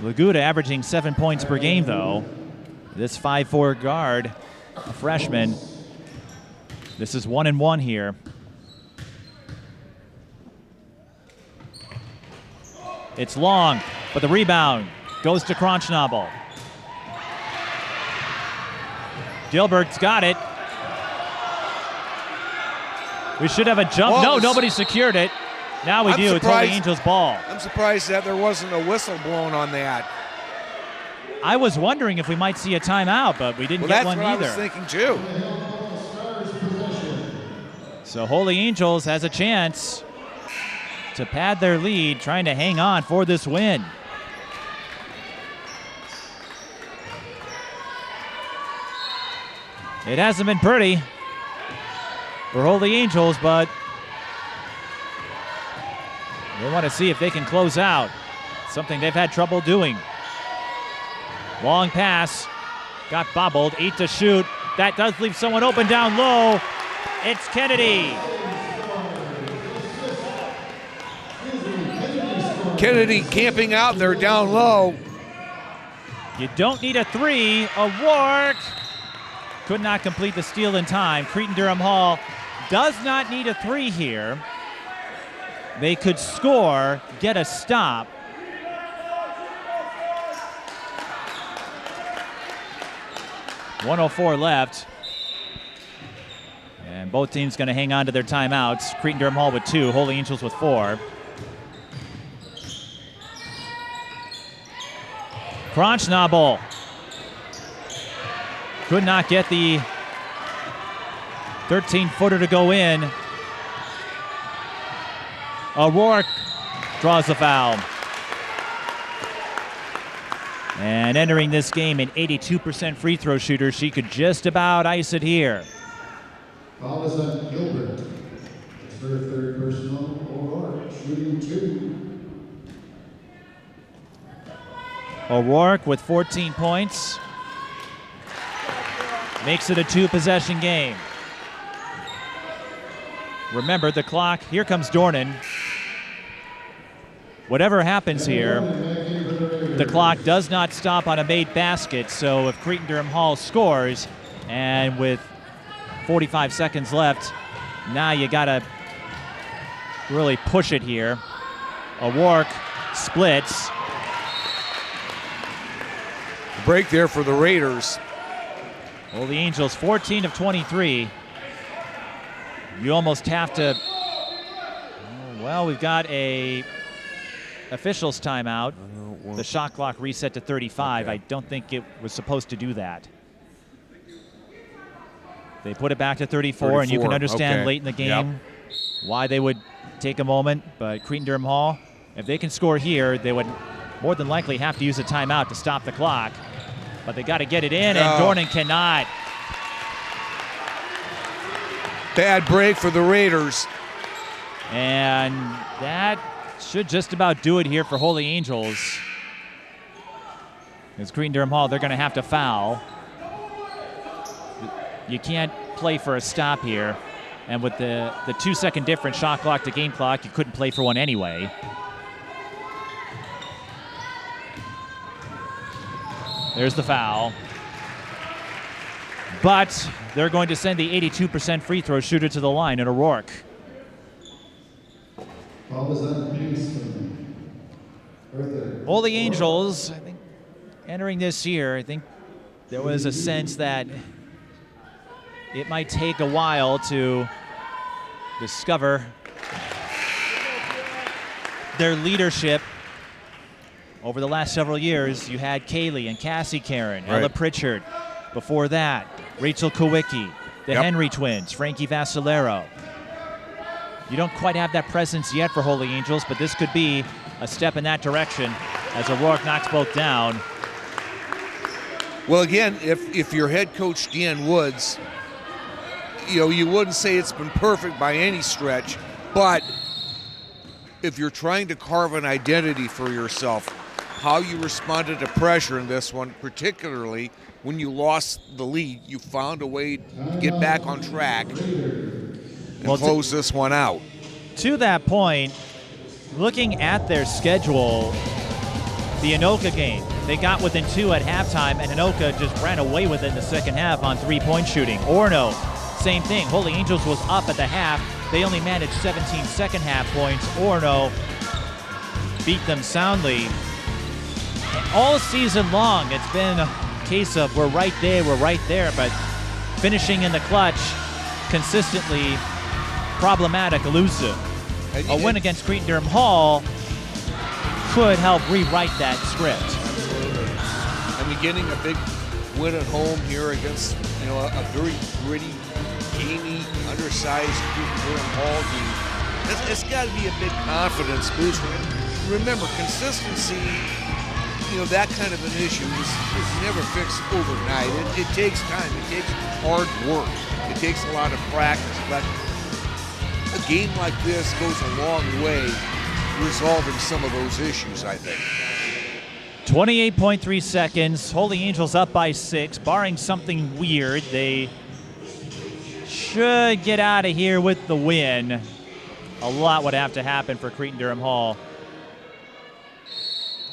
Laguda averaging 7 points per game, though. This 5'4" guard, a freshman. This is 1-1 here. It's long, but the rebound goes to Kronschnabel. Gilbert's got it. We should have a jump. No, nobody secured it. Now we do. It's Holy Angels' ball. I'm surprised that there wasn't a whistle blown on that. I was wondering if we might see a timeout, but we didn't get one either. That's what I was thinking, too. So Holy Angels has a chance to pad their lead, trying to hang on for this win. It hasn't been pretty for Holy Angels, but they want to see if they can close out. Something they've had trouble doing. Long pass, got bobbled, 8 to shoot. That does leave someone open down low. It's Kennedy. Kennedy camping out there down low. You don't need a three. O'Rourke could not complete the steal in time. Cretin-Derham Hall does not need a three here. They could score, get a stop. .104 left. And both teams going to hang on to their timeouts. Cretin-Derham Hall with 2, Holy Angels with 4. Kronschnabel could not get the 13-footer to go in. O'Rourke draws the foul. And entering this game, an 82% free throw shooter. She could just about ice it here. Foul is on Gilbert. It's her third personal. O'Rourke shooting 2. O'Rourke with 14 points. Makes it a 2-possession game. Remember the clock. Here comes Dornan. Whatever happens here, the clock does not stop on a made basket. So if Cretin-Derham Hall scores, and with 45 seconds left, now you got to really push it here. O'Rourke splits. Break there for the Raiders. Well, the Angels 14 of 23. You almost have to. Well, we've got a officials timeout. The shot clock reset to 35. Okay. I don't think it was supposed to do that. They put it back to 34, and you can understand late in the game why they would take a moment. But Cretin-Derham Hall, if they can score here, they would more than likely have to use a timeout to stop the clock. But they got to get it in, and Dornan cannot. Bad break for the Raiders. And that should just about do it here for Holy Angels. As Cretin-Derham Hall, they're going to have to foul. You can't play for a stop here. And with the 2-second difference, shot clock to game clock, you couldn't play for one anyway. There's the foul. But they're going to send the 82% free throw shooter to the line in O'Rourke. Holy Angels, I think, entering this year, I think there was a sense that it might take a while to discover their leadership. Over the last several years, you had Kaylee and Cassie Karen, Ella Pritchard. Before that, Rachel Kowicki, the Henry twins, Frankie Vassalero. You don't quite have that presence yet for Holy Angels, but this could be a step in that direction as O'Rourke knocks both down. Well, again, if your head coach, Dan Woods, you wouldn't say it's been perfect by any stretch, but if you're trying to carve an identity for yourself, how you responded to pressure in this one, particularly when you lost the lead, you found a way to get back on track and close this one out. To that point, looking at their schedule, the Anoka game, they got within 2 at halftime, and Anoka just ran away with it in the second half on 3-point shooting. Orono, same thing. Holy Angels was up at the half. They only managed 17 second half points. Orono beat them soundly. And all season long, it's been a case of we're right there, but finishing in the clutch, consistently problematic, elusive. A win against Cretin-Derham Hall could help rewrite that script. I mean, getting a big win at home here against a very gritty, gamey, undersized Cretin-Derham Hall team, it's got to be a big confidence boost. Remember, consistency, that kind of an issue is never fixed overnight. It takes time. It takes hard work. It takes a lot of practice. But a game like this goes a long way resolving some of those issues, I think. 28.3 seconds. Holy Angels up by 6. Barring something weird, they should get out of here with the win. A lot would have to happen for Cretin-Derham Hall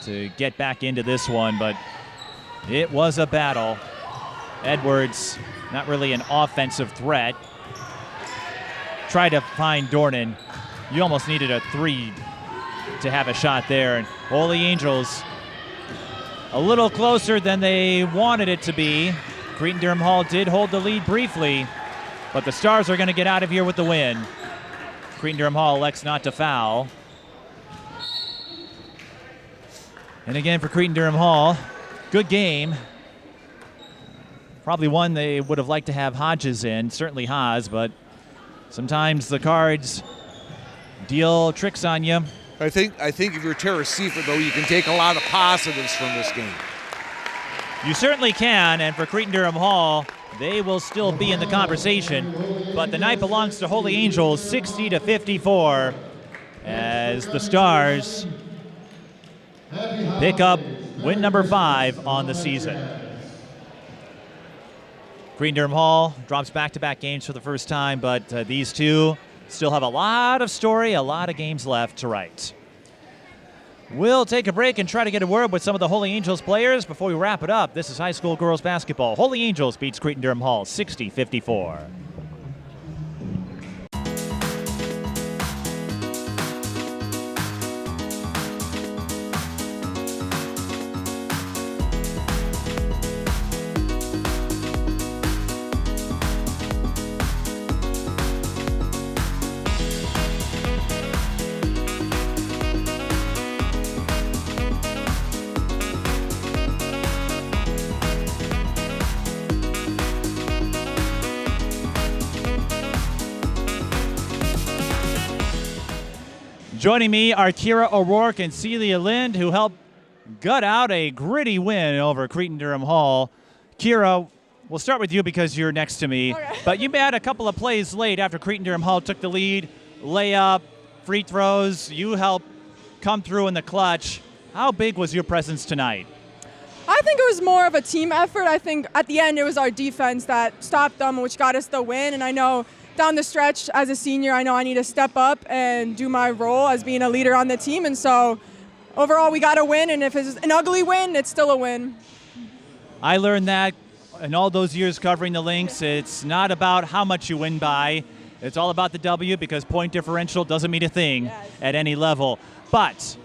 to get back into this one, but it was a battle. Edwards, not really an offensive threat. Tried to find Dornan. You almost needed a 3 to have a shot there. And Holy Angels a little closer than they wanted it to be. Cretin-Derham Hall did hold the lead briefly, but the Stars are going to get out of here with the win. Cretin-Derham Hall elects not to foul. And again for Cretin-Derham Hall, good game. Probably one they would have liked to have Hodges in, certainly Haas, but sometimes the cards deal tricks on you. I think if you're Terra Seifert, though, you can take a lot of positives from this game. You certainly can, and for Cretin-Derham Hall, they will still be in the conversation, but the night belongs to Holy Angels, 60-54, as the Stars pick up win number 5 on the season. Cretin-Derham Hall drops back-to-back games for the first time, but these two still have a lot of story, a lot of games left to write. We'll take a break and try to get a word with some of the Holy Angels players before we wrap it up. This is high school girls basketball. Holy Angels beats Cretin-Derham Hall 60-54. Joining me are Kira O'Rourke and Celia Lind, who helped gut out a gritty win over Cretin-Derham Hall. Kira, we'll start with you because you're next to me. Okay. But you had a couple of plays late after Cretin-Derham Hall took the lead, layup, free throws. You helped come through in the clutch. How big was your presence tonight? I think it was more of a team effort. I think at the end it was our defense that stopped them, which got us the win. And I know down the stretch as a senior, I know I need to step up and do my role as being a leader on the team. And so overall, we got a win. And if it's an ugly win, it's still a win. I learned that in all those years covering the Lynx, it's not about how much you win by. It's all about the W, because point differential doesn't mean a thing at any level. But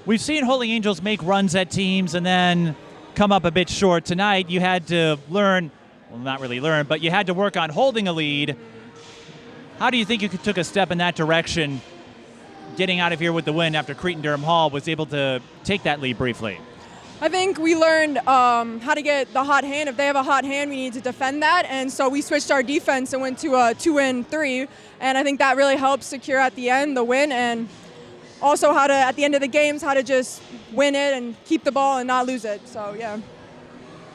we've seen Holy Angels make runs at teams and then come up a bit short. Tonight, you had to learn, well, not really learn, but you had to work on holding a lead. How do you think you took a step in that direction, getting out of here with the win after Cretin-Derham Hall was able to take that lead briefly? I think we learned how to get the hot hand. If they have a hot hand, we need to defend that. And so we switched our defense and went to a 2-3. And I think that really helped secure at the end the win. And also how to, at the end of the games, how to just win it and keep the ball and not lose it. So, yeah.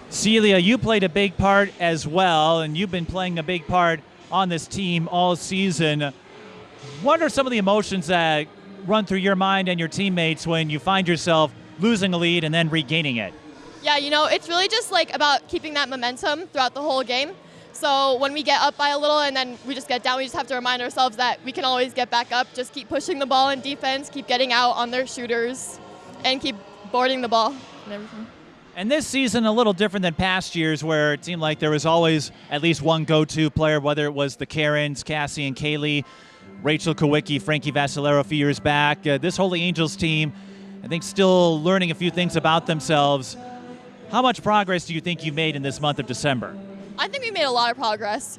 Celia, you played a big part as well, and you've been playing a big part on this team all season. What are some of the emotions that run through your mind and your teammates when you find yourself losing a lead and then regaining it? Yeah, it's really just about keeping that momentum throughout the whole game. So when we get up by a little and then we just get down, we just have to remind ourselves that we can always get back up. Just keep pushing the ball in defense, keep getting out on their shooters, and keep boarding the ball and everything. And this season a little different than past years, where it seemed like there was always at least one go-to player, whether it was the Karens, Cassie and Kaylee, Rachel Kowicki, Frankie Vassalero a few years back. This Holy Angels team, I think, still learning a few things about themselves. How much progress do you think you've made in this month of December? I think we made a lot of progress.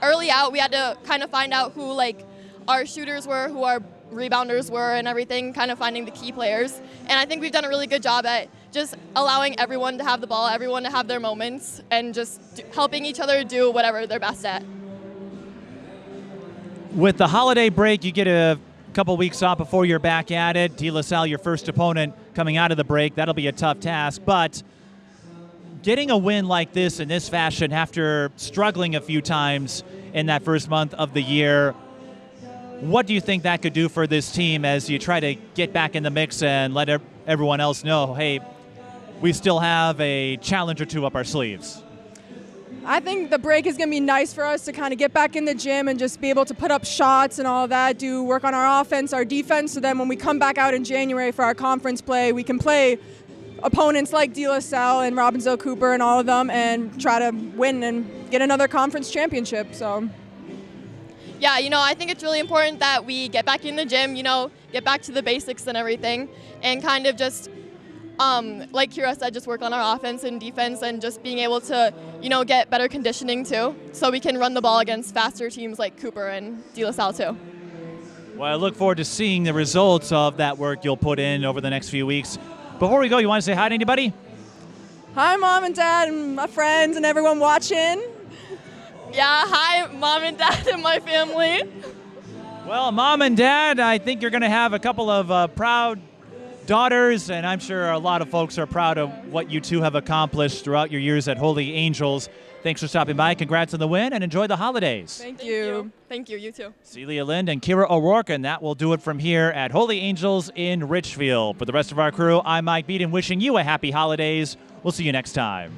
Early out, we had to kind of find out who our shooters were, who our rebounders were, and everything, kind of finding the key players. And I think we've done a really good job at just allowing everyone to have the ball, everyone to have their moments, and just helping each other do whatever they're best at. With the holiday break, you get a couple weeks off before you're back at it. De La Salle, your first opponent coming out of the break. That'll be a tough task, but getting a win like this in this fashion after struggling a few times in that first month of the year, what do you think that could do for this team as you try to get back in the mix and let everyone else know, hey, we still have a challenge or two up our sleeves? I think the break is going to be nice for us to kind of get back in the gym and just be able to put up shots and all of that, do work on our offense, our defense, so then when we come back out in January for our conference play, we can play opponents like De La Salle and Robbinsdale Cooper and all of them and try to win and get another conference championship. So, yeah, I think it's really important that we get back in the gym, get back to the basics and everything, and kind of just, like Kira said, just work on our offense and defense and just being able to, get better conditioning too, so we can run the ball against faster teams like Cooper and De La Salle too. Well, I look forward to seeing the results of that work you'll put in over the next few weeks. Before we go, you want to say hi to anybody? Hi, Mom and Dad and my friends and everyone watching. Yeah, hi, Mom and Dad and my family. Well, Mom and Dad, I think you're going to have a couple of proud daughters, and I'm sure a lot of folks are proud of what you two have accomplished throughout your years at Holy Angels. Thanks for stopping by. Congrats on the win, and enjoy the holidays. Thank you. Thank you. You too. Celia Lind and Kira O'Rourke, and that will do it from here at Holy Angels in Richfield. For the rest of our crew, I'm Mike Peden, wishing you a happy holidays. We'll see you next time.